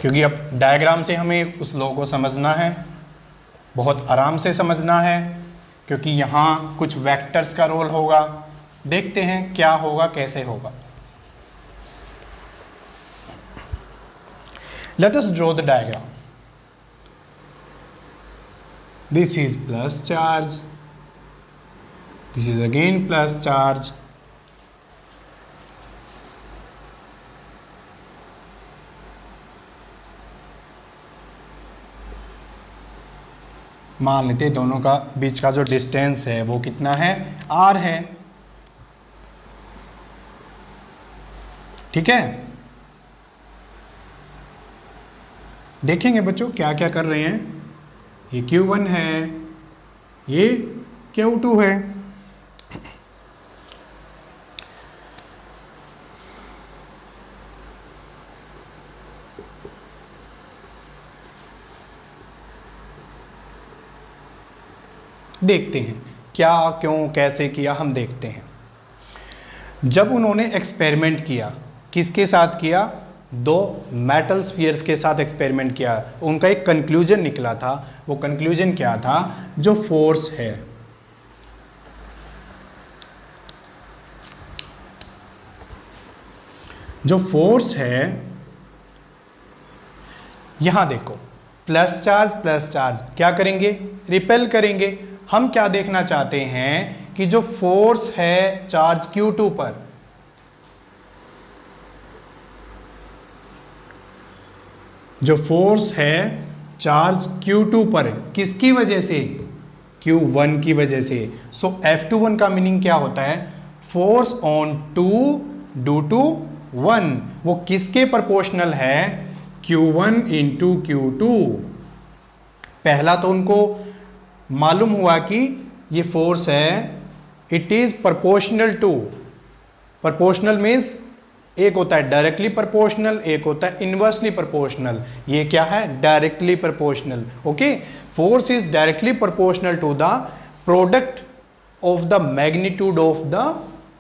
Speaker 1: क्योंकि अब डायग्राम से हमें उस लॉ को समझना है, बहुत आराम से समझना है, क्योंकि यहाँ कुछ वेक्टर्स का रोल होगा। देखते हैं क्या होगा, कैसे होगा। Let us draw the diagram. This is plus charge, this is again plus charge, मान लेते हैं दोनों का बीच का जो डिस्टेंस है वो कितना है, r है। ठीक है, देखेंगे बच्चों क्या क्या कर रहे हैं। ये Q1 है, ये Q2 है। देखते हैं क्या, क्यों, कैसे किया, हम देखते हैं। जब उन्होंने एक्सपेरिमेंट किया, किसके साथ किया, दो मेटल स्फीयर्स के साथ एक्सपेरिमेंट किया, उनका एक कंक्लूजन निकला था। वो कंक्लूजन क्या था, जो फोर्स है, जो फोर्स है, यहां देखो प्लस चार्ज क्या करेंगे, रिपेल करेंगे। हम क्या देखना चाहते हैं कि जो फोर्स है चार्ज Q2 पर, जो फोर्स है चार्ज Q2 पर, किसकी वजह से, Q1 की वजह से। सो F21 का मीनिंग क्या होता है, फोर्स ऑन 2 ड्यू टू 1। वो किसके प्रोपोर्शनल है, Q1 इंटू Q2। पहला तो उनको मालूम हुआ कि ये फोर्स है, it is proportional to, proportional means एक होता है डायरेक्टली प्रोपोर्शनल, एक होता है इनवर्सली प्रोपोर्शनल। ये क्या है, directly proportional. Okay, force is directly proportional to the product of the magnitude of the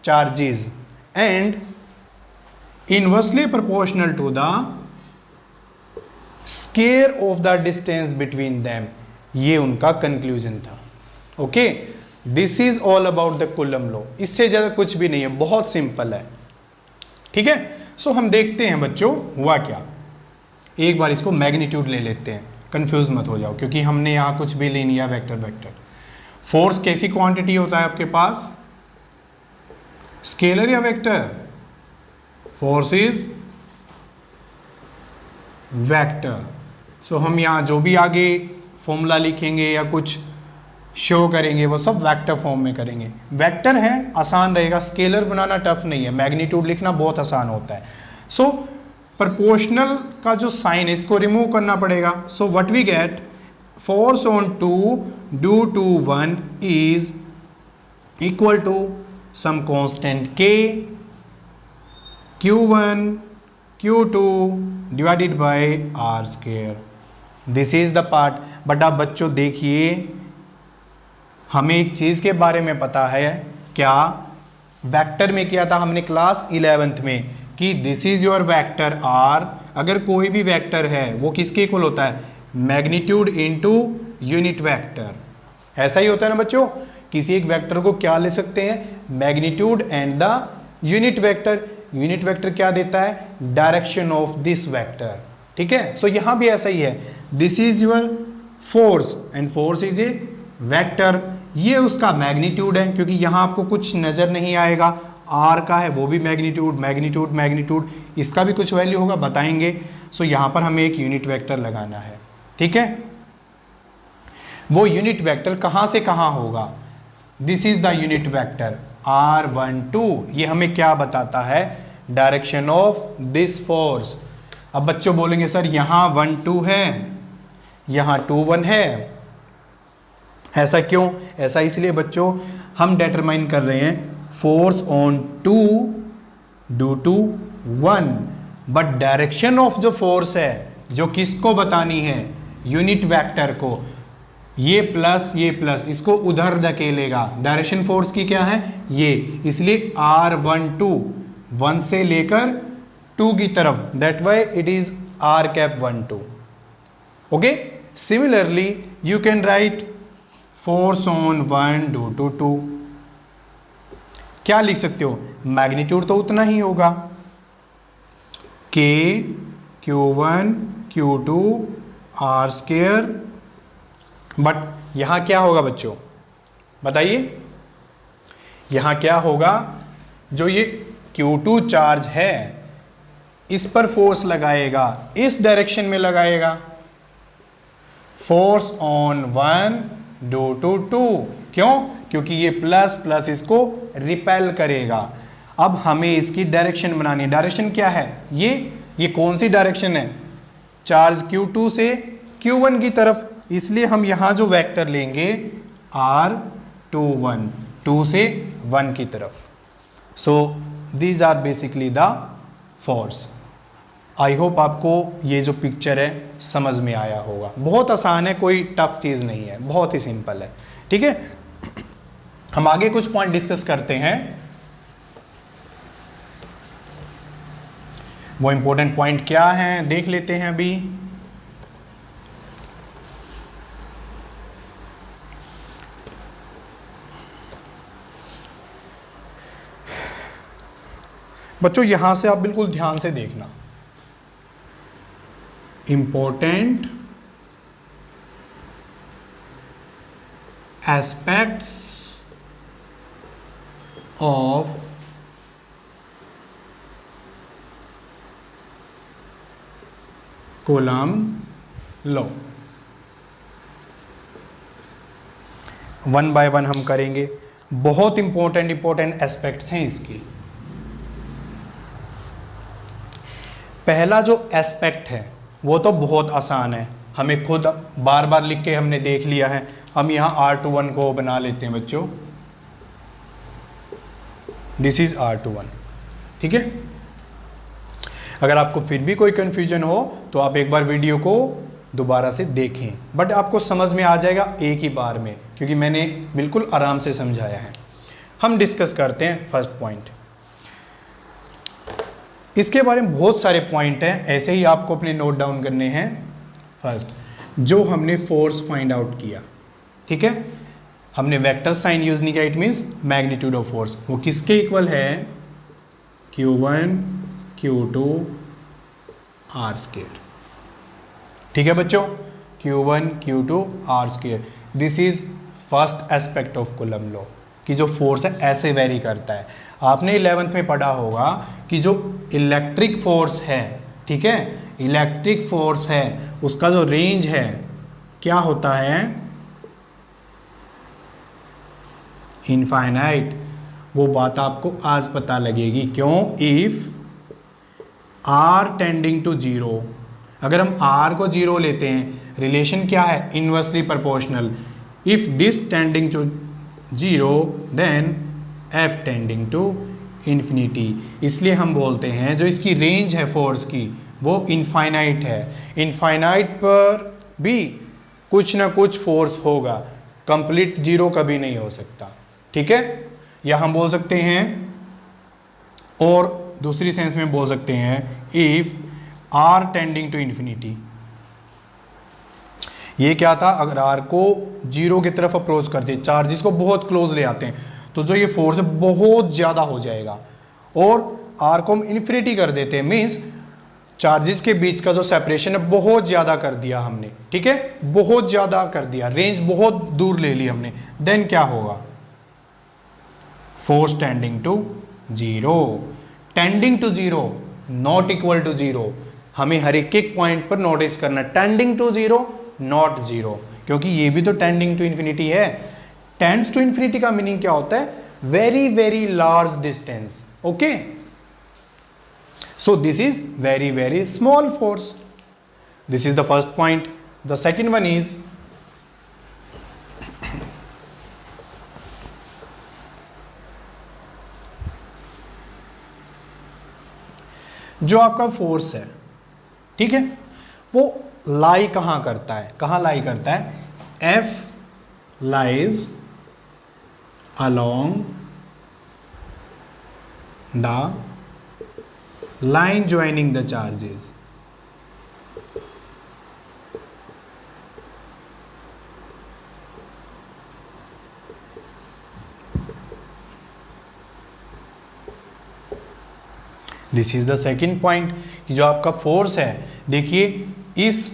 Speaker 1: charges and inversely proportional to the square of the distance between them. ये उनका conclusion था। Okay, this is all about the Coulomb law. इससे ज्यादा कुछ भी नहीं है, बहुत सिंपल है। ठीक है, सो हम देखते हैं बच्चों हुआ क्या। एक बार इसको मैग्नीट्यूड ले लेते हैं, कंफ्यूज मत हो जाओ, क्योंकि हमने यहां कुछ भी ले लिया वेक्टर। फोर्स कैसी क्वांटिटी होता है आपके पास, स्केलर या वेक्टर, फोर्स इज वेक्टर। सो हम यहां जो भी आगे फॉर्मूला लिखेंगे या कुछ शो करेंगे वो सब वेक्टर फॉर्म में करेंगे। वेक्टर है, आसान रहेगा, स्केलर बनाना टफ नहीं है, मैग्नीट्यूड लिखना बहुत आसान होता है। सो प्रोपोर्शनल का जो साइन है इसको रिमूव करना पड़ेगा। So what we get, force on 2 due to 1 is equal to some constant K, Q1 Q2 divided by R square. This is the part. But आप बच्चों देखिए, हमें एक चीज़ के बारे में पता है, क्या, वेक्टर में किया था हमने क्लास 11th में कि this is your vector R। अगर कोई भी वेक्टर है वो किसके इक्वल होता है, मैग्नीट्यूड इनटू यूनिट वेक्टर। ऐसा ही होता है ना बच्चों, किसी एक वेक्टर को क्या ले सकते हैं, magnitude and the unit vector. Unit vector क्या देता है, डायरेक्शन ऑफ दिस वेक्टर। ठीक है, सो यहां भी ऐसा ही है, this is your force and force is a vector. ये उसका मैग्नीट्यूड है, क्योंकि यहां आपको कुछ नजर नहीं आएगा, आर का है वो भी मैग्नीट्यूड, इसका भी कुछ वैल्यू होगा, बताएंगे। सो यहां पर हमें एक यूनिट वेक्टर लगाना है। ठीक है, वो यूनिट वेक्टर कहां से कहां होगा, this is the unit vector R12। ये हमें क्या बताता है, डायरेक्शन ऑफ दिस फोर्स। अब बच्चों बोलेंगे सर यहां 1 2 है, यहां 2 1 है, ऐसा क्यों, ऐसा इसलिए बच्चों हम डिटरमाइन कर रहे हैं force on 2 due to 1, but direction of जो फोर्स है, जो किसको बतानी है, यूनिट वेक्टर को, ये प्लस इसको उधर धकेलेगा। डायरेक्शन फोर्स की क्या है ये, इसलिए R12 1 से लेकर 2 की तरफ, that why it is R12। Okay, similarly you can write force on 1 due to 2। क्या लिख सकते हो, मैग्नीट्यूड तो उतना ही होगा, K Q1 Q2 R square, but यहां क्या होगा बच्चों बताइए, यहां क्या होगा, जो ये Q2 चार्ज है इस पर फोर्स लगाएगा, इस डायरेक्शन में लगाएगा, फोर्स ऑन 1 ड्यू टू 2। क्यों, क्योंकि ये प्लस प्लस इसको रिपेल करेगा। अब हमें इसकी डायरेक्शन बनानी है, डायरेक्शन क्या है ये कौन सी डायरेक्शन है, चार्ज Q2 से Q1 की तरफ, इसलिए हम यहां जो वेक्टर लेंगे R21, 2 से 1 की तरफ। So these are basically the force. I hope आपको ये जो पिक्चर है समझ में आया होगा। बहुत आसान है, कोई टफ चीज़ नहीं है, बहुत ही सिंपल है। ठीक है, हम आगे कुछ पॉइंट डिस्कस करते हैं। वो इंपॉर्टेंट पॉइंट क्या है देख लेते हैं अभी। बच्चों यहां से आप बिल्कुल ध्यान से देखना, important aspects of coulomb law. One by one हम करेंगे, बहुत इंपॉर्टेंट एस्पेक्ट्स हैं इसकी। पहला जो एस्पेक्ट है वो तो बहुत आसान है, हमें खुद बार बार लिख के हमने देख लिया है। हम यहाँ R21 को बना लेते हैं बच्चों, दिस इज R21। ठीक है, अगर आपको फिर भी कोई कंफ्यूजन हो तो आप एक बार वीडियो को दोबारा से देखें, बट आपको समझ में आ जाएगा एक ही बार में, क्योंकि मैंने बिल्कुल आराम से समझाया है। हम डिस्कस करते हैं फर्स्ट पॉइंट। इसके बारे में बहुत सारे पॉइंट हैं, ऐसे ही आपको अपने नोट डाउन करने हैं। फर्स्ट, जो हमने फोर्स फाइंड आउट किया, ठीक है, हमने वेक्टर साइन यूज नहीं किया, it means magnitude of force, वो किसके इक्वल है, Q1 Q2 R स्क्वायर। ठीक है बच्चों, Q1 Q2 R square, this is first aspect of coulomb law, कि जो फोर्स है ऐसे वेरी करता है। आपने 11th में पढ़ा होगा कि जो इलेक्ट्रिक फोर्स है, ठीक है, इलेक्ट्रिक फोर्स है, उसका जो रेंज है क्या होता है, इनफाइनाइट। वो बात आपको आज पता लगेगी, क्यों, इफ R टेंडिंग टू 0, अगर हम R को 0 लेते हैं, रिलेशन क्या है, inversely proportional. If this tending to 0 then F tending to infinity. इसलिए हम बोलते हैं जो इसकी रेंज है फोर्स की वो इनफाइनाइट है। इनफाइनाइट पर भी कुछ ना कुछ फोर्स होगा, कंप्लीट 0 कभी नहीं हो सकता। ठीक है, या हम बोल सकते हैं, और दूसरी सेंस में बोल सकते हैं, if R tending to infinity. ये क्या था, अगर R को 0 की तरफ अप्रोच करते हैं, चार्जेस को बहुत क्लोज ले आते हैं, तो जो ये फोर्स है बहुत ज़्यादा हो जाएगा। और R को हम इन्फिनिटी कर देते हैं, मीन्स चार्जेस के बीच का जो सेपरेशन है बहुत ज़्यादा कर दिया हमने। ठीक है, बहुत ज़्यादा कर दिया, रेंज बहुत दूर ले ली हमने, देन क्या होगा, force tending to 0। Tending to 0 not equal to 0, हमें हर एक पॉइंट पर नोटिस करना, टेंडिंग टू 0 नॉट 0, क्योंकि ये भी तो टेंडिंग टू इन्फिनिटी है। टेंड्स टू इन्फिनिटी का मीनिंग क्या होता है, very very large distance. Okay, so this is very very small force. This is the first point. The second one is, जो आपका फोर्स है, ठीक है, वो लाई कहाँ करता है, कहाँ लाई करता है? F lies along the line joining the charges. This is the second point कि जो आपका फोर्स है, देखिए इस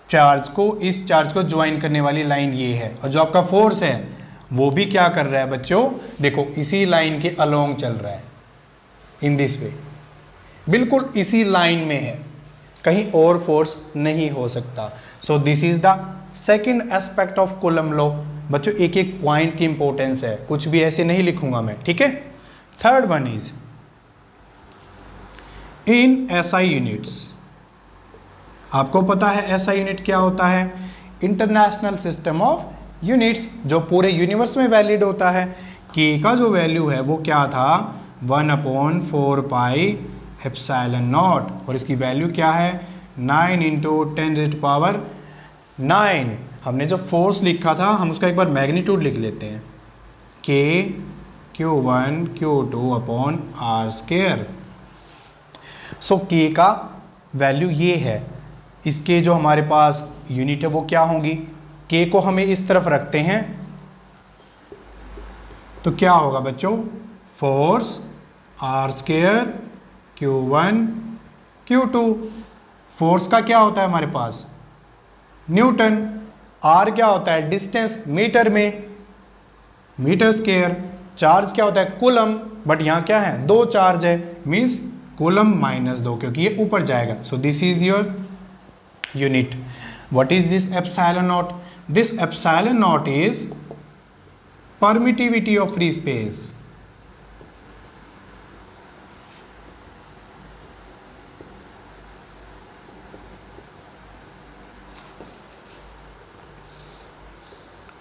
Speaker 1: चार्ज को ज्वाइन करने वाली लाइन ये है, और जो आपका फोर्स है वो भी क्या कर रहा है बच्चों, देखो इसी लाइन के अलोंग चल रहा है, इन दिस वे, बिल्कुल इसी लाइन में है, कहीं और फोर्स नहीं हो सकता। सो this is the second aspect of coulomb law. बच्चों एक एक पॉइंट की इंपॉर्टेंस है, कुछ भी ऐसे नहीं लिखूंगा मैं, ठीक है। Third one is in SI units. आपको पता है एसआई यूनिट क्या होता है? इंटरनेशनल सिस्टम ऑफ यूनिट्स, जो पूरे यूनिवर्स में वैलिड होता है। के का जो वैल्यू है वो क्या था? 1/4 पाई एप्सिलॉन नॉट, और इसकी वैल्यू क्या है? 9 × 10⁹। हमने जो फोर्स लिखा था हम उसका एक बार मैग्नीट्यूड लिख लेते हैं, के Q1 Q2/r²। सो के का वैल्यू ये है, इसके जो हमारे पास यूनिट है वो क्या होंगी? के को हमें इस तरफ रखते हैं तो क्या होगा बच्चों? Force r² Q1 Q2। Force का क्या होता है हमारे पास? न्यूटन। r क्या होता है? डिस्टेंस, मीटर में, मीटर²। चार्ज क्या होता है? कूलम। बट यहाँ क्या है? 2 चार्ज है, मीन्स कूलम -2, क्योंकि ये ऊपर जाएगा। सो this is your unit. What is this epsilon not? This epsilon not is permittivity of free space.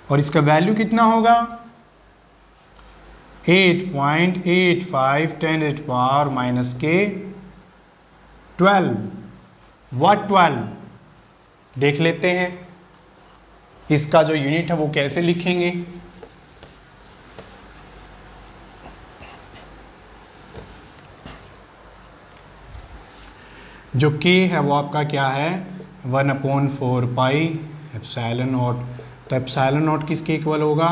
Speaker 1: और इसका वैल्यू कितना होगा? 8.85 10⁻⁻²12। व्हाट 12? देख लेते हैं इसका जो यूनिट है वो कैसे लिखेंगे। जो के है वो आपका क्या है? 1/4 पाई एप्सिलॉन नॉट। तो एप्सिलॉन नॉट किसके इक्वल होगा?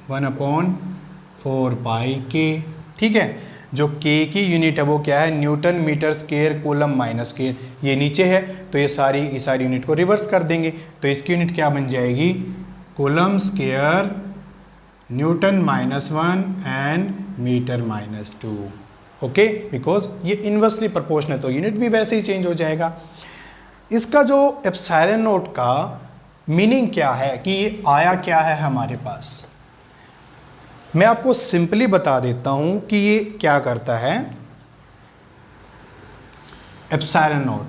Speaker 1: 1/4 पाई के, ठीक है। जो के की यूनिट है वो क्या है? Newton metre coulomb -²। ये नीचे है तो ये सारी यूनिट को रिवर्स कर देंगे, तो इसकी यूनिट क्या बन जाएगी? Coulomb square newton -1 and metre -2। Okay, because ये इन्वर्सली प्रोपोर्शनल, तो यूनिट भी वैसे ही चेंज हो जाएगा। इसका जो एप्सिलॉन नॉट का मीनिंग क्या है कि ये आया क्या है हमारे पास, मैं आपको सिंपली बता देता हूं कि ये क्या करता है। Epsilon not,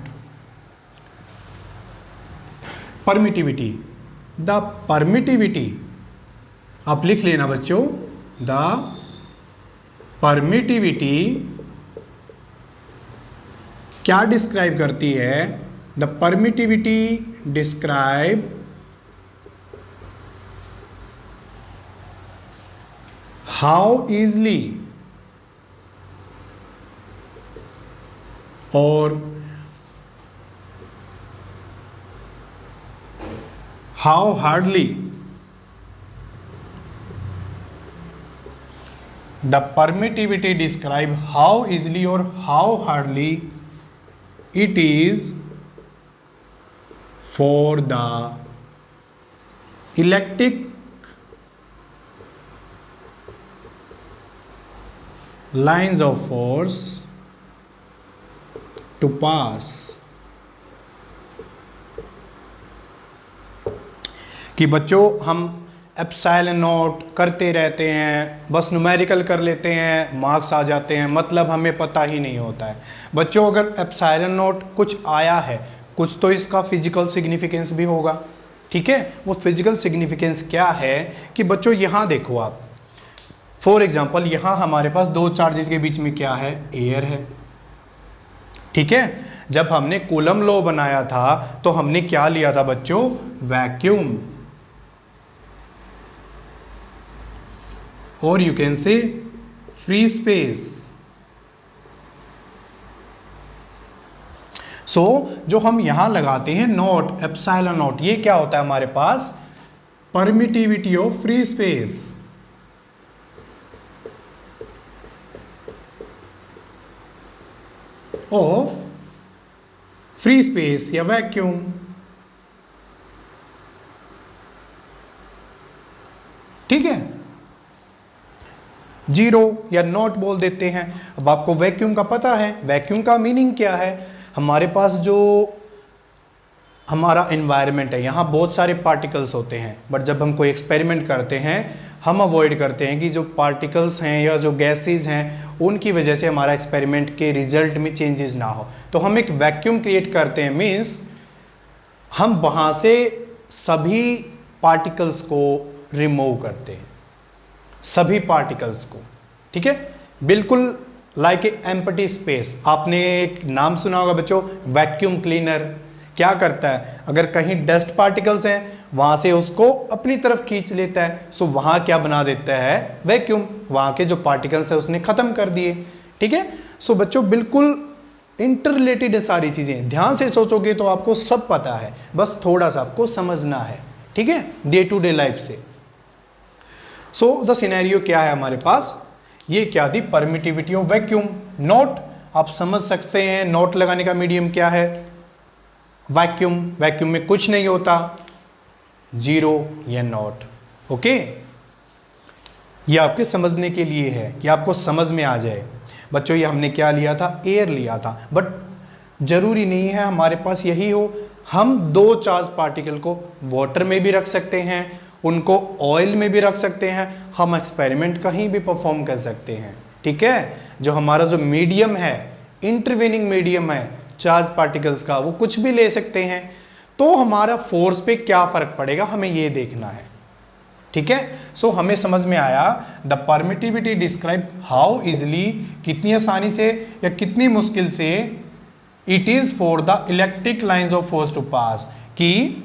Speaker 1: permittivity, the permittivity, आप लिख लेना बच्चों, द परमिटिविटी क्या डिस्क्राइब करती है? The permittivity describe how easily or how hardly the permittivity describe how easily or how hardly it is for the electric lines of force to pass। कि बच्चों हम एप्सिलॉन नॉट करते रहते हैं, बस न्यूमेरिकल कर लेते हैं, मार्क्स आ जाते हैं, मतलब हमें पता ही नहीं होता है। बच्चों अगर एप्सिलॉन नॉट कुछ आया है, कुछ तो इसका फिजिकल सिग्निफिकेंस भी होगा, ठीक है। वो फिजिकल सिग्निफिकेंस क्या है कि बच्चों यहाँ देखो आप, फॉर एग्जाम्पल यहाँ हमारे पास 2 चार्जेस के बीच में क्या है? एयर है, ठीक है। जब हमने कूलम लॉ बनाया था तो हमने क्या लिया था बच्चों? वैक्यूम, और you can say free space. So जो हम यहां लगाते हैं नोट, एप्सिलॉन नोट, ये क्या होता है हमारे पास? Permittivity of free space. Of free space या वैक्यूम। ठीक है, जीरो या नॉट बोल देते हैं। अब आपको वैक्यूम का पता है, वैक्यूम का मीनिंग क्या है? हमारे पास जो हमारा एनवायरनमेंट है, यहाँ बहुत सारे पार्टिकल्स होते हैं, बट जब हम कोई एक्सपेरिमेंट करते हैं हम अवॉइड करते हैं कि जो पार्टिकल्स हैं या जो गैसेज हैं उनकी वजह से हमारा एक्सपेरिमेंट के रिजल्ट में चेंजेस ना हो। तो हम एक वैक्यूम क्रिएट करते हैं, मीन्स हम वहाँ से सभी पार्टिकल्स को रिमूव करते हैं, सभी पार्टिकल्स को। ठीक है, बिल्कुल लाइक ए एम्प्टी स्पेस। आपने एक नाम सुना होगा बच्चों, वैक्यूम क्लीनर। क्या करता है? अगर कहीं डस्ट पार्टिकल्स हैं वहां से उसको अपनी तरफ खींच लेता है, सो वहां क्या बना देता है? वैक्यूम। वहां के जो पार्टिकल्स है उसने खत्म कर दिए। ठीक है, सो बच्चों बिल्कुल इंटर रिलेटेड है सारी चीजें, ध्यान से सोचोगे तो आपको सब पता है, बस थोड़ा सा आपको समझना है। ठीक है, डे टू डे लाइफ से। सो द सिनेरियो क्या है हमारे पास? ये क्या थी? Permittivity of vacuum. नोट, आप समझ सकते हैं नोट लगाने का मीडियम क्या है? वैक्यूम। वैक्यूम में कुछ नहीं होता, जीरो या नॉट। ओके, ये आपके समझने के लिए है कि आपको समझ में आ जाए। बच्चों ये हमने क्या लिया था? एयर लिया था, बट जरूरी नहीं है हमारे पास यही हो। हम दो चार्ज पार्टिकल को वाटर में भी रख सकते हैं, उनको ऑयल में भी रख सकते हैं, हम एक्सपेरिमेंट कहीं भी परफॉर्म कर सकते हैं। ठीक है, जो हमारा जो मीडियम है, इंटरवेनिंग मीडियम है चार्ज पार्टिकल्स का, वो कुछ भी ले सकते हैं। तो हमारा फोर्स पे क्या फर्क पड़ेगा हमें ये देखना है। ठीक है, सो हमें समझ में आया the permittivity describe how easily, कितनी आसानी से या कितनी मुश्किल से it is for the electric lines of force to pass, कि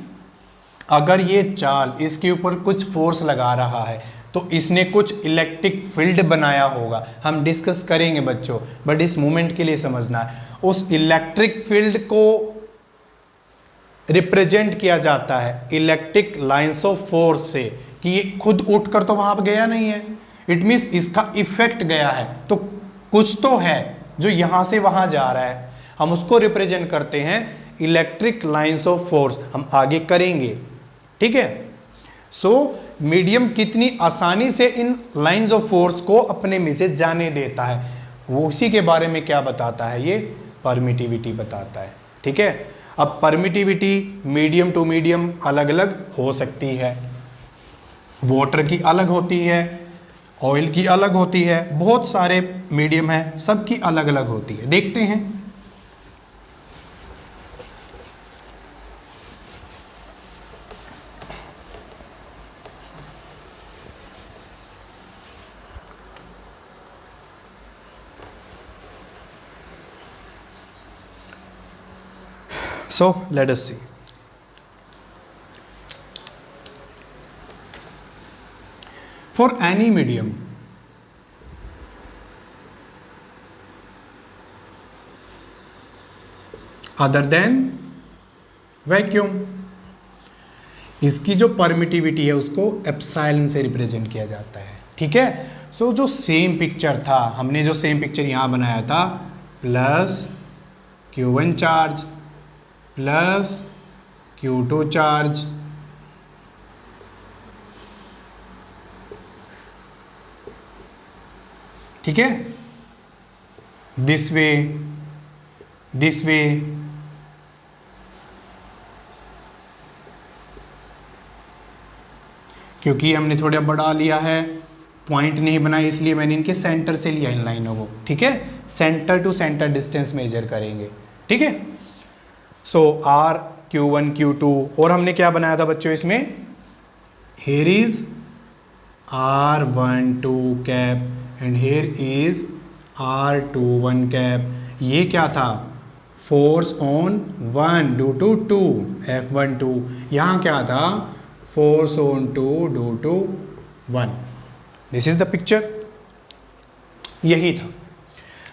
Speaker 1: अगर ये चार्ज इसके ऊपर कुछ फोर्स लगा रहा है तो इसने कुछ इलेक्ट्रिक फील्ड बनाया होगा। हम डिस्कस करेंगे बच्चों, बट इस मोमेंट के लिए समझना है उस इलेक्ट्रिक फील्ड को रिप्रेजेंट किया जाता है इलेक्ट्रिक लाइंस ऑफ फोर्स से, कि ये खुद उठकर तो वहां पर गया नहीं है, इट मीन्स इसका इफेक्ट गया है, तो कुछ तो है जो यहां से वहां जा रहा है, हम उसको रिप्रेजेंट करते हैं इलेक्ट्रिक लाइंस ऑफ फोर्स। हम आगे करेंगे। ठीक है, सो मीडियम कितनी आसानी से इन लाइंस ऑफ फोर्स को अपने में से जाने देता है, वो उसी के बारे में क्या बताता है? ये परमिटिविटी बताता है। ठीक है, अब परमिटिविटी मीडियम टू मीडियम अलग अलग हो सकती है, वाटर की अलग होती है, ऑयल की अलग होती है, बहुत सारे मीडियम है, सबकी अलग अलग होती है। देखते हैं। So let us see. For any medium other than vacuum, इसकी जो परमिटिविटी है उसको एप्सिलॉन से रिप्रेजेंट किया जाता है। ठीक है, सो जो सेम पिक्चर था, हमने जो सेम पिक्चर यहां बनाया था, plus Q1 charge plus Q2 charge, ठीक है, दिस वे दिस वे, क्योंकि हमने थोड़ा बढ़ा लिया है, पॉइंट नहीं बनाया इसलिए मैंने इनके सेंटर से लिया इन लाइनों को। ठीक है, centre to centre distance measure करेंगे। ठीक है, सो R Q1 Q2, और हमने क्या बनाया था बच्चों इसमें? here is R12 cap and here is R21 cap. ये क्या था? Force on 1 due to 2, F12। यहाँ क्या था, force on 2 due to 1। This is the picture, यही था।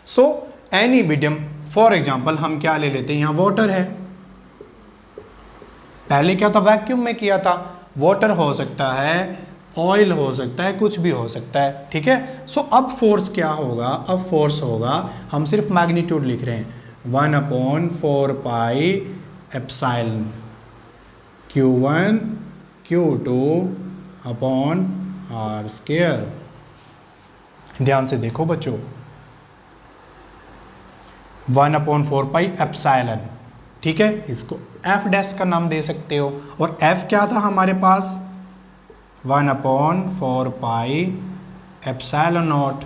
Speaker 1: So any medium, for example हम क्या ले लेते हैं, यहाँ वाटर है, पहले क्या था, वैक्यूम में किया था। वाटर हो सकता है, ऑयल हो सकता है, कुछ भी हो सकता है, ठीक है। सो अब फोर्स क्या होगा, अब फोर्स होगा, हम सिर्फ मैग्नीट्यूड लिख रहे हैं, 1/4 pi epsilon Q1 Q2 upon R square. ध्यान से देखो बच्चों, 1/4 पाई एप्सिलॉन, ठीक है, इसको F डैश का नाम दे सकते हो। और F क्या था हमारे पास, 1/4 pi epsilon not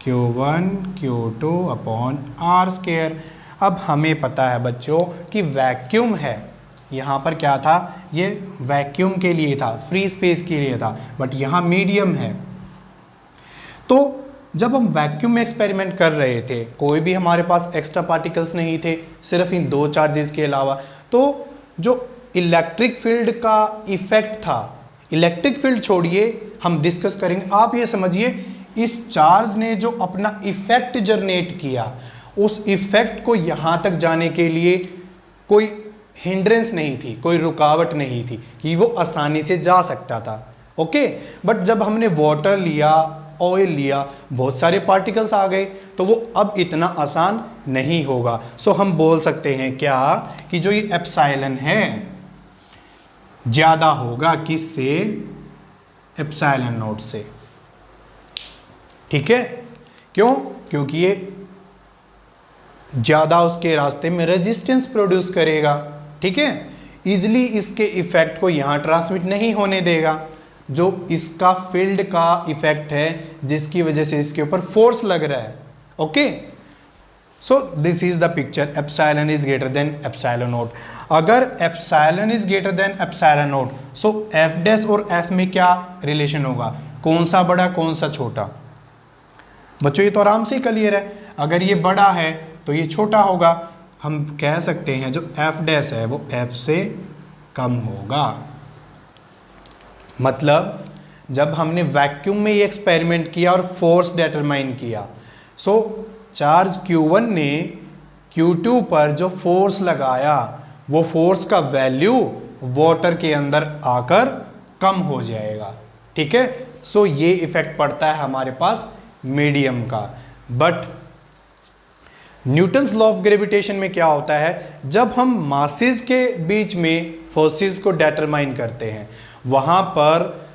Speaker 1: Q1 Q2 upon R square. अब हमें पता है बच्चों कि वैक्यूम है, यहाँ पर क्या था, ये वैक्यूम के लिए था, फ्री स्पेस के लिए था, बट यहाँ मीडियम है। तो जब हम वैक्यूम में एक्सपेरिमेंट कर रहे थे, कोई भी हमारे पास एक्स्ट्रा पार्टिकल्स नहीं थे, सिर्फ इन दो चार्जेस के अलावा, तो जो इलेक्ट्रिक फील्ड का इफेक्ट था, इलेक्ट्रिक फील्ड छोड़िए, हम डिस्कस करेंगे। आप ये समझिए, इस चार्ज ने जो अपना इफेक्ट जनरेट किया, उस इफेक्ट को यहाँ तक जाने के लिए कोई हिंड्रेंस नहीं थी, कोई रुकावट नहीं थी कि वो आसानी से जा सकता था, ओके। बट जब हमने वाटर लिया, ऑयल लिया, बहुत सारे पार्टिकल्स आ गए, तो वो अब इतना आसान नहीं होगा। सो हम बोल सकते हैं क्या, कि जो ये एप्सिलॉन है ज़्यादा होगा किससे, एप्सिलॉन नॉट से, ठीक है। क्यों, क्योंकि ये ज़्यादा उसके रास्ते में रेजिस्टेंस प्रोड्यूस करेगा, ठीक है, इजिली इसके इफेक्ट को यहाँ ट्रांसमिट नहीं होने देगा, जो इसका फील्ड का इफेक्ट है, जिसकी वजह से इसके ऊपर फोर्स लग रहा है, okay. So this is the picture, epsilon is greater than epsilon not. अगर epsilon is greater than epsilon not, so F dash और एफ में क्या रिलेशन होगा, कौन सा बड़ा कौन सा छोटा। बच्चों ये तो आराम से क्लियर है, अगर ये बड़ा है तो ये छोटा होगा। हम कह सकते हैं जो एफ डैश है वो एफ से कम होगा। मतलब जब हमने वैक्यूम में ये एक्सपेरिमेंट किया और फोर्स डिटरमाइन किया, सो चार्ज Q1 ने Q2 पर जो फोर्स लगाया, वो फोर्स का वैल्यू वाटर के अंदर आकर कम हो जाएगा, ठीक है। सो ये इफेक्ट पड़ता है हमारे पास मीडियम का। But Newton's law of gravitation में क्या होता है, जब हम मासेस के बीच में फोर्सेस को डिटरमाइन करते हैं, वहां पर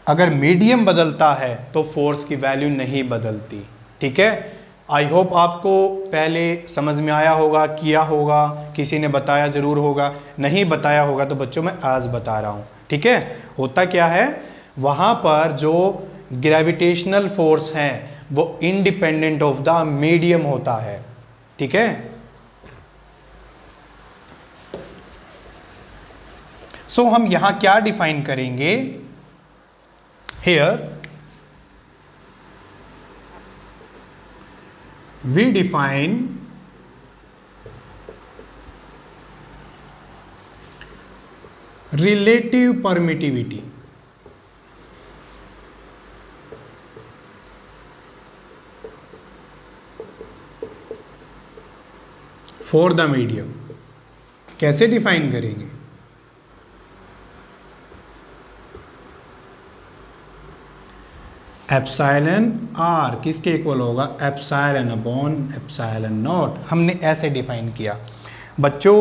Speaker 1: अगर मीडियम बदलता है तो फोर्स की वैल्यू नहीं बदलती, ठीक है। आई होप आपको पहले समझ में आया होगा, किया होगा, किसी ने बताया ज़रूर होगा, नहीं बताया होगा तो बच्चों मैं आज बता रहा हूँ, ठीक है। होता क्या है, वहाँ पर जो ग्रेविटेशनल फोर्स हैं वो इंडिपेंडेंट ऑफ द मीडियम होता है, ठीक है। सो हम यहाँ क्या डिफाइन करेंगे, here we define relative permittivity. For the medium कैसे डिफाइन करेंगे, एप्सिलॉन आर किसके इक्वल होगा, एप्सिलॉन अपॉन एप्सिलॉन नॉट। हमने ऐसे डिफाइन किया बच्चों,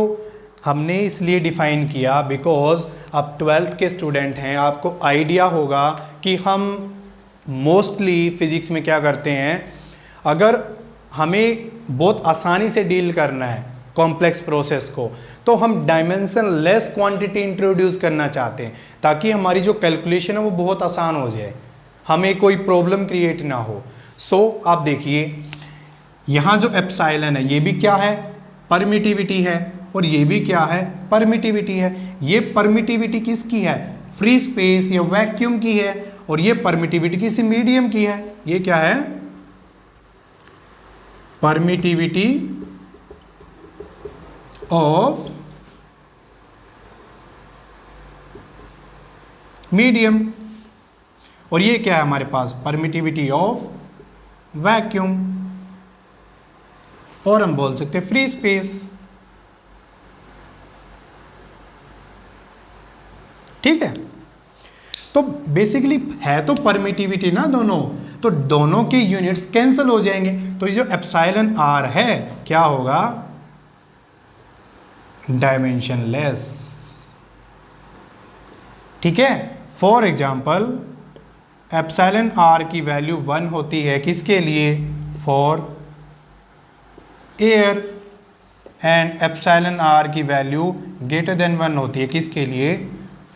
Speaker 1: हमने इसलिए डिफाइन किया बिकॉज आप 12th के स्टूडेंट हैं, आपको आइडिया होगा कि हम मोस्टली फिजिक्स में क्या करते हैं, अगर हमें बहुत आसानी से डील करना है कॉम्प्लेक्स प्रोसेस को, तो हम डायमेंशन लेस क्वांटिटी इंट्रोड्यूस करना चाहते हैं, ताकि हमारी जो कैलकुलेशन है वो बहुत आसान हो जाए, हमें कोई प्रॉब्लम क्रिएट ना हो। सो आप देखिए यहाँ जो एप्सिलॉन है ये भी क्या है, परमिटिविटी है, और ये भी क्या है, परमिटिविटी है। ये परमिटिविटी किसकी है, फ्री स्पेस या वैक्यूम की है, और ये परमिटिविटी किसी मीडियम की है। ये क्या है, परमिटिविटी ऑफ मीडियम, और ये क्या है हमारे पास, परमिटिविटी ऑफ वैक्यूम, और हम बोल सकते हैं फ्री स्पेस। ठीक है, तो बेसिकली है तो परमिटिविटी ना दोनों, तो दोनों के यूनिट्स कैंसिल हो जाएंगे, तो ये जो एप्सिलॉन आर है क्या होगा, डायमेंशनलेस। ठीक है, फॉर एग्जाम्पल एप्सिलॉन आर की वैल्यू 1 होती है किसके लिए, for air, and epsilon R की वैल्यू ग्रेटर देन 1 होती है किसके लिए,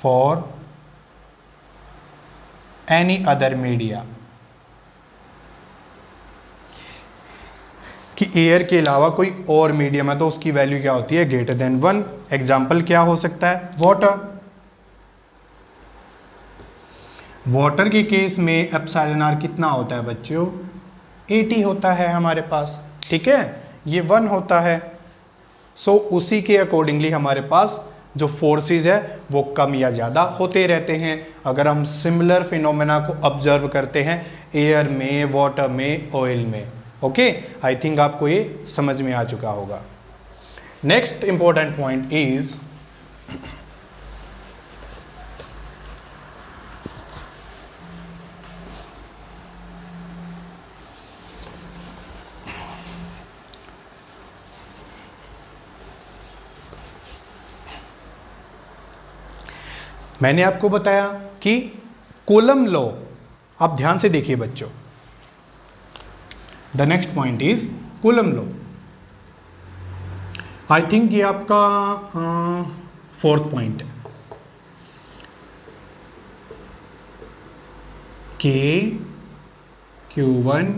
Speaker 1: फॉर एनी अदर मीडिया, कि एयर के अलावा कोई और मीडियम है तो उसकी वैल्यू क्या होती है, ग्रेटर देन 1। एग्जाम्पल क्या हो सकता है, वाटर। वाटर के केस में एप्सिलॉन आर कितना होता है बच्चों, 80 होता है हमारे पास। ठीक है, ये 1 होता है, सो उसी के अकॉर्डिंगली हमारे पास जो फोर्सेस है वो कम या ज़्यादा होते रहते हैं अगर हम सिमिलर फिनोमेना को ऑब्जर्व करते हैं एयर में, वाटर में, ऑयल में। ओके, आई थिंक आपको ये समझ में आ चुका होगा। नेक्स्ट इंपॉर्टेंट पॉइंट इज मैंने आपको बताया कि कूलम लॉ, आप ध्यान से देखिए बच्चों, the next point is coulomb law. I think ये आपका 4th पॉइंट है, K Q1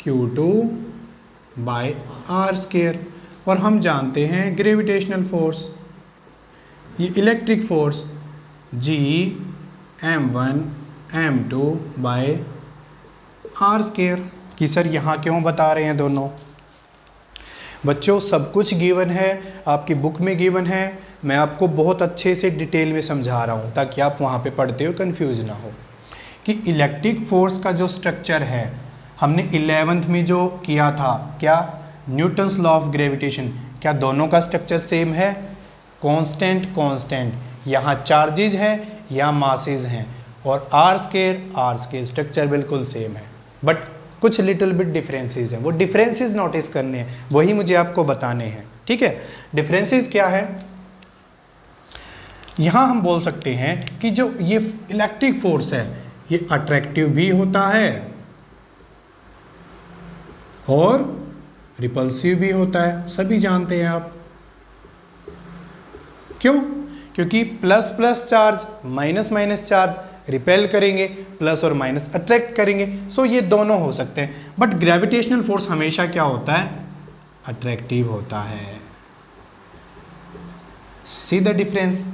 Speaker 1: Q2 bye R², और हम जानते हैं ग्रेविटेशनल फोर्स, ये electric force G M1 M2 by R²। कि सर यहाँ क्यों बता रहे हैं दोनों, बच्चों सब कुछ गिवन है, आपकी बुक में गिवन है, मैं आपको बहुत अच्छे से डिटेल में समझा रहा हूँ ताकि आप वहाँ पे पढ़ते हो कंफ्यूज ना हो। कि इलेक्ट्रिक फोर्स का जो स्ट्रक्चर है हमने 11th में जो किया था, क्या, न्यूटन्स लॉ ऑफ ग्रेविटेशन, क्या दोनों का स्ट्रक्चर सेम है, कांस्टेंट कांस्टेंट, यहाँ चार्जेस हैं या मासेस हैं, और R² स्ट्रक्चर बिल्कुल सेम है, बट कुछ लिटिल बिट डिफरेंसेस हैं, वो डिफरेंसेस नोटिस करने हैं, वही मुझे आपको बताने हैं। ठीक है, डिफरेंसेस क्या है, यहाँ हम बोल सकते हैं कि जो ये इलेक्ट्रिक फोर्स है ये अट्रैक्टिव भी होता है और रिपल्सिव भी होता है, सभी जानते हैं आप। क्यों, क्योंकि plus plus charge minus minus charge repel करेंगे, प्लस और माइनस अट्रैक्ट करेंगे, सो ये दोनों हो सकते हैं। बट ग्रेविटेशनल फोर्स हमेशा क्या होता है, अट्रैक्टिव होता है। सी द डिफरेंस,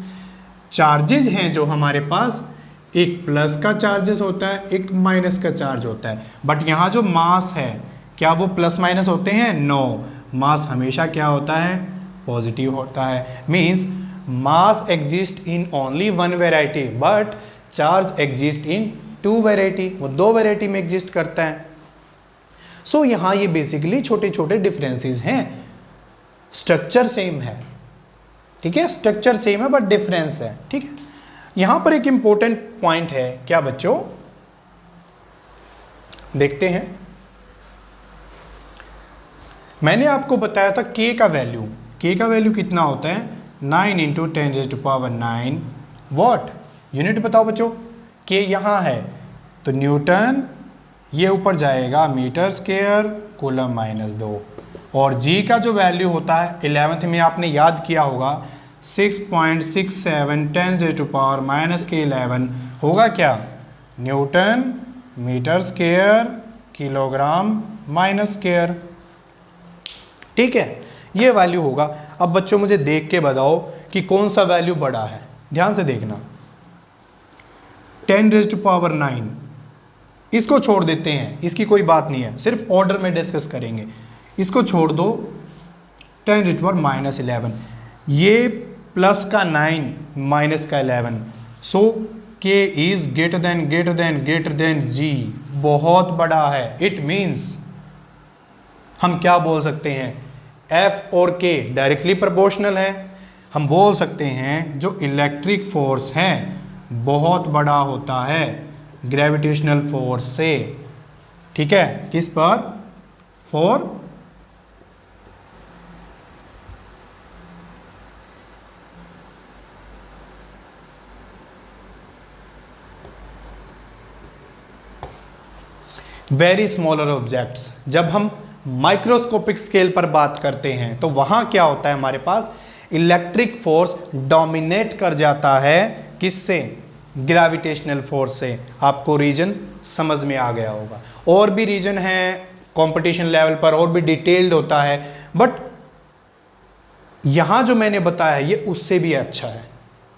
Speaker 1: चार्जेस हैं जो हमारे पास, एक प्लस का चार्जेस होता है, एक माइनस का चार्ज होता है, बट यहाँ जो मास है क्या वो प्लस माइनस होते हैं, नो, मास हमेशा क्या होता है, पॉजिटिव होता है। Means mass exist in only one variety but charge exist in 2 variety, वो 2 वेराइटी में एग्जिस्ट करता है। सो यहाँ ये बेसिकली छोटे छोटे डिफरेंसेस हैं, स्ट्रक्चर सेम है। ठीक है, स्ट्रक्चर सेम है बट डिफरेंस है। ठीक है, यहाँ पर एक इंपॉर्टेंट पॉइंट है, क्या बच्चों, देखते हैं। मैंने आपको बताया था K का वैल्यू कितना होता है, 9 × 10⁹ वॉट। यूनिट बताओ बच्चों, K यहाँ है तो न्यूटन, ये ऊपर जाएगा मीटर स्क्वायर, कूलम -2, और G का जो वैल्यू होता है 11th में आपने याद किया होगा 6.67 10⁻⁻11 होगा क्या, newton metre square kilogram minus square. ठीक है, ये वैल्यू होगा। अब बच्चों मुझे देख के बताओ कि कौन सा वैल्यू बड़ा है, ध्यान से देखना। 10⁹ इसको छोड़ देते हैं, इसकी कोई बात नहीं है, सिर्फ ऑर्डर में डिस्कस करेंगे। इसको छोड़ दो, 10⁻⁻11 ये प्लस का 9 माइनस का 11, सो के इज ग्रेटर देन जी, बहुत बड़ा है। इट मीन्स हम क्या बोल सकते हैं, F और K डायरेक्टली प्रोपोर्शनल है। हम बोल सकते हैं जो इलेक्ट्रिक फोर्स है बहुत बड़ा होता है ग्रेविटेशनल फोर्स से। ठीक है, किस पर, फॉर वेरी स्मॉलर ऑब्जेक्ट्स। जब हम माइक्रोस्कोपिक स्केल पर बात करते हैं तो वहां क्या होता है, हमारे पास इलेक्ट्रिक फोर्स डोमिनेट कर जाता है, किससे, ग्रेविटेशनल फोर्स से। आपको रीजन समझ में आ गया होगा। और भी रीजन है कंपटीशन लेवल पर, और भी डिटेल्ड होता है, बट यहां जो मैंने बताया है ये उससे भी अच्छा है।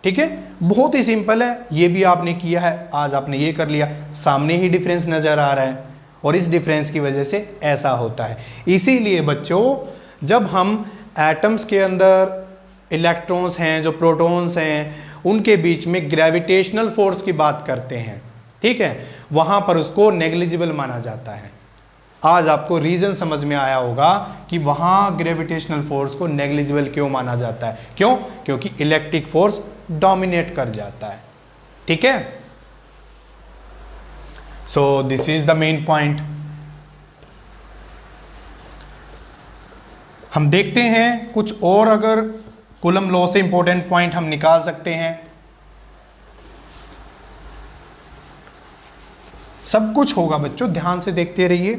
Speaker 1: ठीक है, बहुत ही सिंपल है, ये भी आपने किया है, आज आपने ये कर लिया, सामने ही डिफरेंस नजर आ रहा है और इस डिफरेंस की वजह से ऐसा होता है। इसीलिए बच्चों जब हम एटम्स के अंदर इलेक्ट्रॉन्स हैं, जो प्रोटॉन्स हैं, उनके बीच में ग्रेविटेशनल फोर्स की बात करते हैं, ठीक है, वहां पर उसको नेग्लिजिबल माना जाता है। आज आपको रीजन समझ में आया होगा कि वहां ग्रेविटेशनल फोर्स को नेग्लिजिबल क्यों माना जाता है। क्यों? क्योंकि इलेक्ट्रिक फोर्स डोमिनेट कर जाता है। ठीक है, so this is the main point. हम देखते हैं कुछ और, अगर कूलम लॉ से इंपॉर्टेंट पॉइंट हम निकाल सकते हैं। सब कुछ होगा बच्चों, ध्यान से देखते रहिए।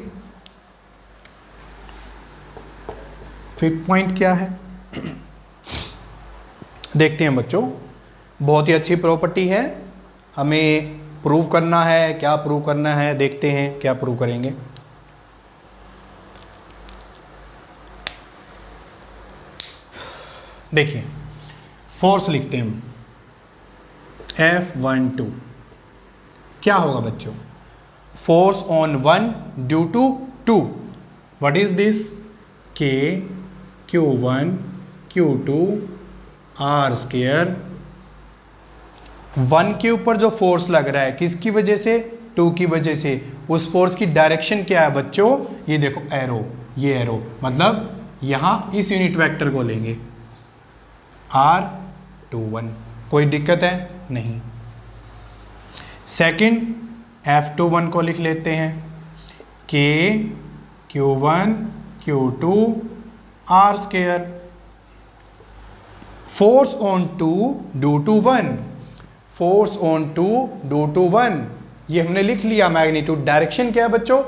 Speaker 1: फिफ्थ पॉइंट क्या है देखते हैं बच्चों। बहुत ही अच्छी प्रॉपर्टी है, हमें प्रूव करना है। क्या प्रूव करना है, देखते हैं क्या प्रूव करेंगे। देखिए, फोर्स लिखते हैं हम, F12 क्या होगा बच्चों, force on 1 due to 2। What is this, K Q1 Q2 R square. 1 के ऊपर जो फोर्स लग रहा है किसकी वजह से, 2 की वजह से। उस फोर्स की डायरेक्शन क्या है बच्चों, ये देखो एरो, ये एरो, मतलब यहां इस यूनिट वेक्टर को लेंगे R21। कोई दिक्कत है नहीं। सेकंड F21 को लिख लेते हैं, K Q1 Q2 R square. Force on 2 due to 1, force on 2 due to 1, ये हमने लिख लिया मैग्नीट्यूड। डायरेक्शन क्या है बच्चों,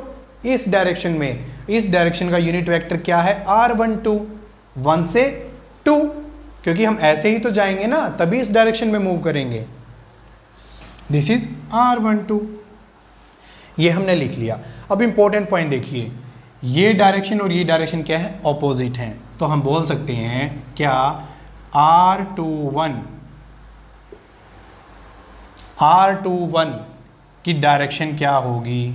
Speaker 1: इस डायरेक्शन में, इस डायरेक्शन का यूनिट वेक्टर क्या है, R12, 1 से 2, क्योंकि हम ऐसे ही तो जाएंगे ना, तभी इस डायरेक्शन में मूव करेंगे। दिस इज R12, ये हमने लिख लिया। अब इंपॉर्टेंट पॉइंट देखिए, ये डायरेक्शन और ये डायरेक्शन क्या है, ऑपोजिट हैं, तो हम बोल सकते हैं क्या, R21 की डायरेक्शन क्या होगी,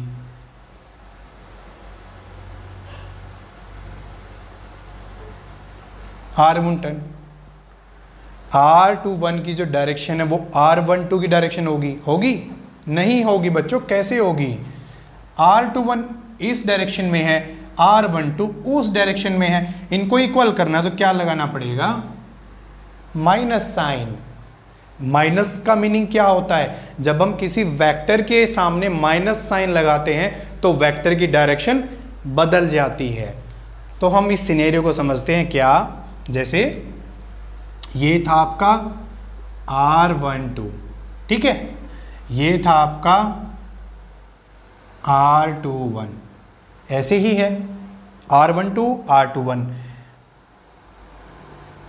Speaker 1: R21 की जो डायरेक्शन है वो R12 की डायरेक्शन होगी, होगी नहीं होगी बच्चों, कैसे होगी, R21 इस डायरेक्शन में है, R12 उस डायरेक्शन में है, इनको इक्वल करना है तो क्या लगाना पड़ेगा, माइनस साइन। माइनस का मीनिंग क्या होता है, जब हम किसी वेक्टर के सामने माइनस साइन लगाते हैं तो वेक्टर की डायरेक्शन बदल जाती है। तो हम इस सिनेरियो को समझते हैं क्या, जैसे ये था आपका R12, ठीक है, ये था आपका R21, ऐसे ही है R12 R21,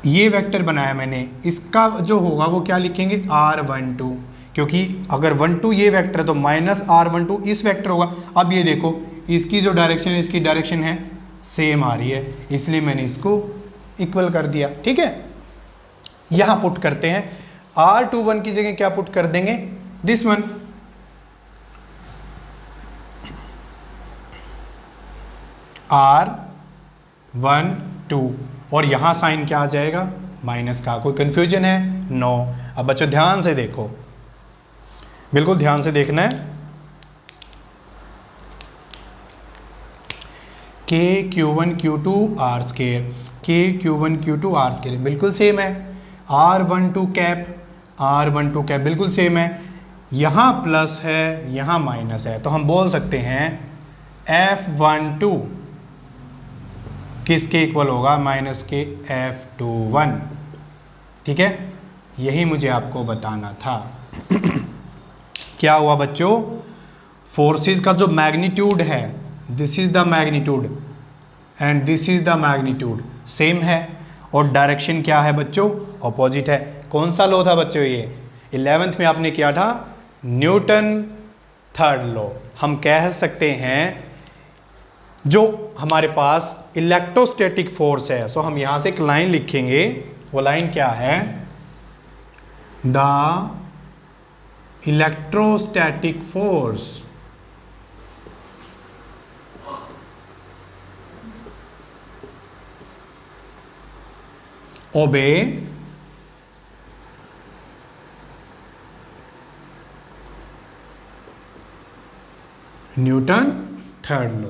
Speaker 1: ये वेक्टर बनाया मैंने, इसका जो होगा वो क्या लिखेंगे, R12, क्योंकि अगर 12 ये वेक्टर है तो माइनस R12 इस वेक्टर होगा। अब ये देखो, इसकी जो डायरेक्शन है इसकी डायरेक्शन है सेम आ रही है, इसलिए मैंने इसको इक्वल कर दिया। ठीक है, यहां पुट करते हैं, R21 की जगह क्या पुट कर देंगे, दिस वन, R12, और यहां साइन क्या आ जाएगा, माइनस का। कोई कंफ्यूजन है? नो। अब बच्चों ध्यान से देखो, बिल्कुल ध्यान से देखना है। के Q1 Q2 आर स्केयर, के Q1 Q2 आर स्केयर बिल्कुल सेम है। R12 कैप, R12 कैप बिल्कुल सेम है। यहाँ प्लस है, यहाँ माइनस है, तो हम बोल सकते हैं F12 किसके इक्वल होगा? माइनस के F21। ठीक है, यही मुझे आपको बताना था। क्या हुआ बच्चों? फोर्सेस का जो मैग्नीट्यूड है, this is the magnitude and this is the magnitude, same है। और डायरेक्शन क्या है बच्चों? ऑपोजिट है। कौन सा लॉ था बच्चों? ये 11th में आपने किया था, न्यूटन थर्ड लॉ। हम कह सकते हैं जो हमारे पास इलेक्ट्रोस्टैटिक फोर्स है, सो हम यहां से एक लाइन लिखेंगे। वो लाइन क्या है? The electrostatic force obey Newton third law.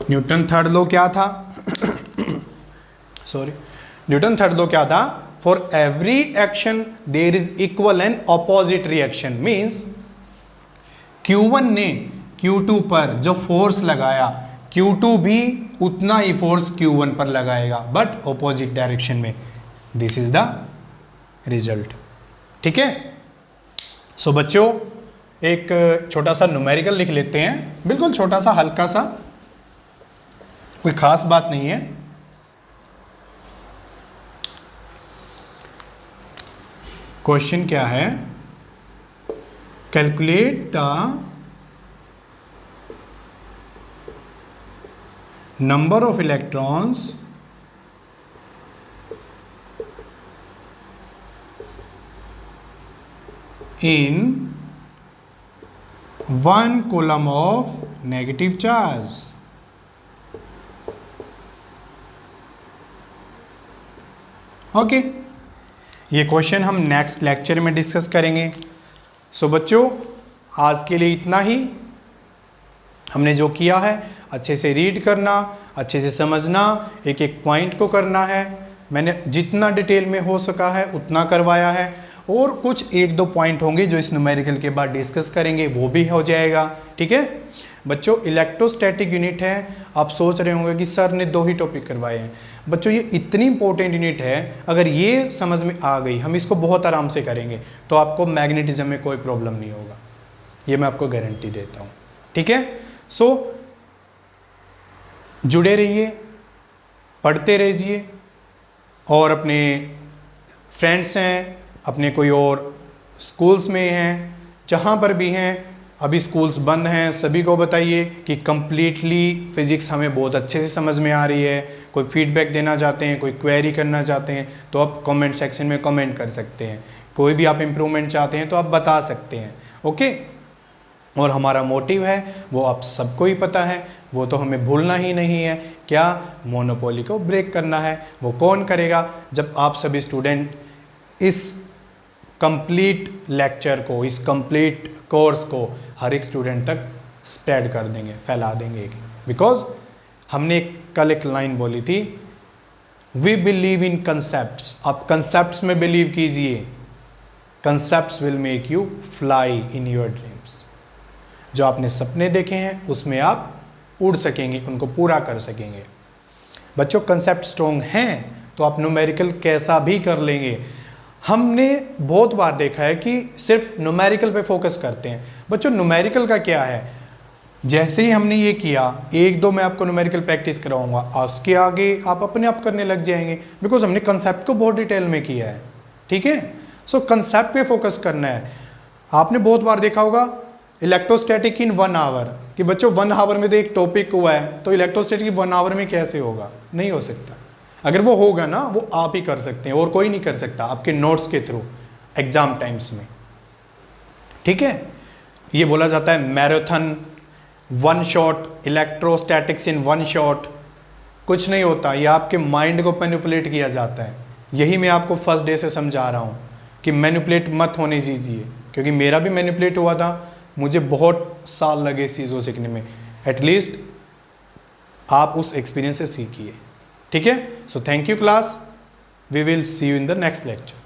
Speaker 1: Newton third law क्या था? सॉरी, न्यूटन थर्ड लॉ क्या था? For every action there is equal and opposite reaction. Means Q1 ने Q2 पर जो फोर्स लगाया, Q2 भी उतना ही फोर्स Q1 पर लगाएगा, बट ऑपोजिट डायरेक्शन में। This is the result. ठीक है, सो बच्चों एक छोटा सा न्यूमेरिकल लिख लेते हैं, बिल्कुल छोटा सा, हल्का सा, कोई खास बात नहीं है। क्वेश्चन क्या है? Calculate the number of electrons in 1 coulomb of negative charge। Okay, ये क्वेश्चन हम नेक्स्ट लेक्चर में डिस्कस करेंगे। सो बच्चों आज के लिए इतना ही। हमने जो किया है अच्छे से रीड करना, अच्छे से समझना, एक एक पॉइंट को करना है। मैंने जितना डिटेल में हो सका है उतना करवाया है, और कुछ एक दो पॉइंट होंगे जो इस न्यूमेरिकल के बाद डिस्कस करेंगे, वो भी हो जाएगा। ठीक है बच्चों, इलेक्ट्रोस्टैटिक यूनिट है। आप सोच रहे होंगे कि सर ने 2 ही टॉपिक करवाए हैं। बच्चों ये इतनी इंपॉर्टेंट यूनिट है, अगर ये समझ में आ गई, हम इसको बहुत आराम से करेंगे, तो आपको मैग्नेटिज्म में कोई प्रॉब्लम नहीं होगा, ये मैं आपको गारंटी देता हूँ। ठीक है, सो जुड़े रहिए, पढ़ते रहिए, और अपने फ्रेंड्स हैं, अपने कोई और स्कूल्स में हैं, जहाँ पर भी हैं, अभी स्कूल्स बंद हैं, सभी को बताइए कि कम्प्लीटली फिज़िक्स हमें बहुत अच्छे से समझ में आ रही है। कोई फीडबैक देना चाहते हैं, कोई क्वेरी करना चाहते हैं, तो आप कमेंट सेक्शन में कमेंट कर सकते हैं। कोई भी आप इम्प्रूवमेंट चाहते हैं तो आप बता सकते हैं। ओके, और हमारा मोटिव है वो आप सबको ही पता है, वो तो हमें भूलना ही नहीं है। क्या? मोनोपोली को ब्रेक करना है। वो कौन करेगा? जब आप सभी स्टूडेंट इस कंप्लीट लेक्चर को, इस कंप्लीट कोर्स को हर एक स्टूडेंट तक स्प्रेड कर देंगे, फैला देंगे। बिकॉज हमने कल एक लाइन बोली थी, वी बिलीव इन कंसेप्ट्स। आप कंसेप्ट्स में बिलीव कीजिए, concepts will make you fly in your dreams. जो आपने सपने देखे हैं उसमें आप उड़ सकेंगे, उनको पूरा कर सकेंगे। बच्चों कंसेप्ट स्ट्रॉन्ग हैं तो आप न्यूमेरिकल कैसा भी कर लेंगे। हमने बहुत बार देखा है कि सिर्फ न्यूमेरिकल पे फोकस करते हैं। बच्चों न्यूमेरिकल का क्या है, जैसे ही हमने ये किया, 1-2 मैं आपको न्यूमेरिकल प्रैक्टिस कराऊंगा, उसके आगे आप अपने आप करने लग जाएंगे, बिकॉज हमने कंसेप्ट को बहुत डिटेल में किया है। ठीक है, सो कंसेप्ट पे फोकस करना है। आपने बहुत बार देखा होगा इलेक्ट्रोस्टैटिक इन 1 आवर, कि बच्चों 1 आवर में तो एक टॉपिक हुआ है, तो इलेक्ट्रोस्टैटिक 1 आवर में कैसे होगा? नहीं हो सकता। अगर वो होगा ना, वो आप ही कर सकते हैं और कोई नहीं कर सकता, आपके नोट्स के थ्रू एग्जाम टाइम्स में। ठीक है, ये बोला जाता है मैराथन 1 शॉट, इलेक्ट्रोस्टैटिक्स इन 1 शॉट, कुछ नहीं होता, ये आपके माइंड को मैनिपुलेट किया जाता है। यही मैं आपको फर्स्ट डे से समझा रहा हूँ कि मैनिपुलेट मत होने दीजिए, क्योंकि मेरा भी मैनिपुलेट हुआ था, मुझे बहुत साल लगे इस चीज़ को सीखने में। एटलीस्ट आप उस एक्सपीरियंस से सीखिए, ठीक है। So thank you class, we will see you in the next lecture.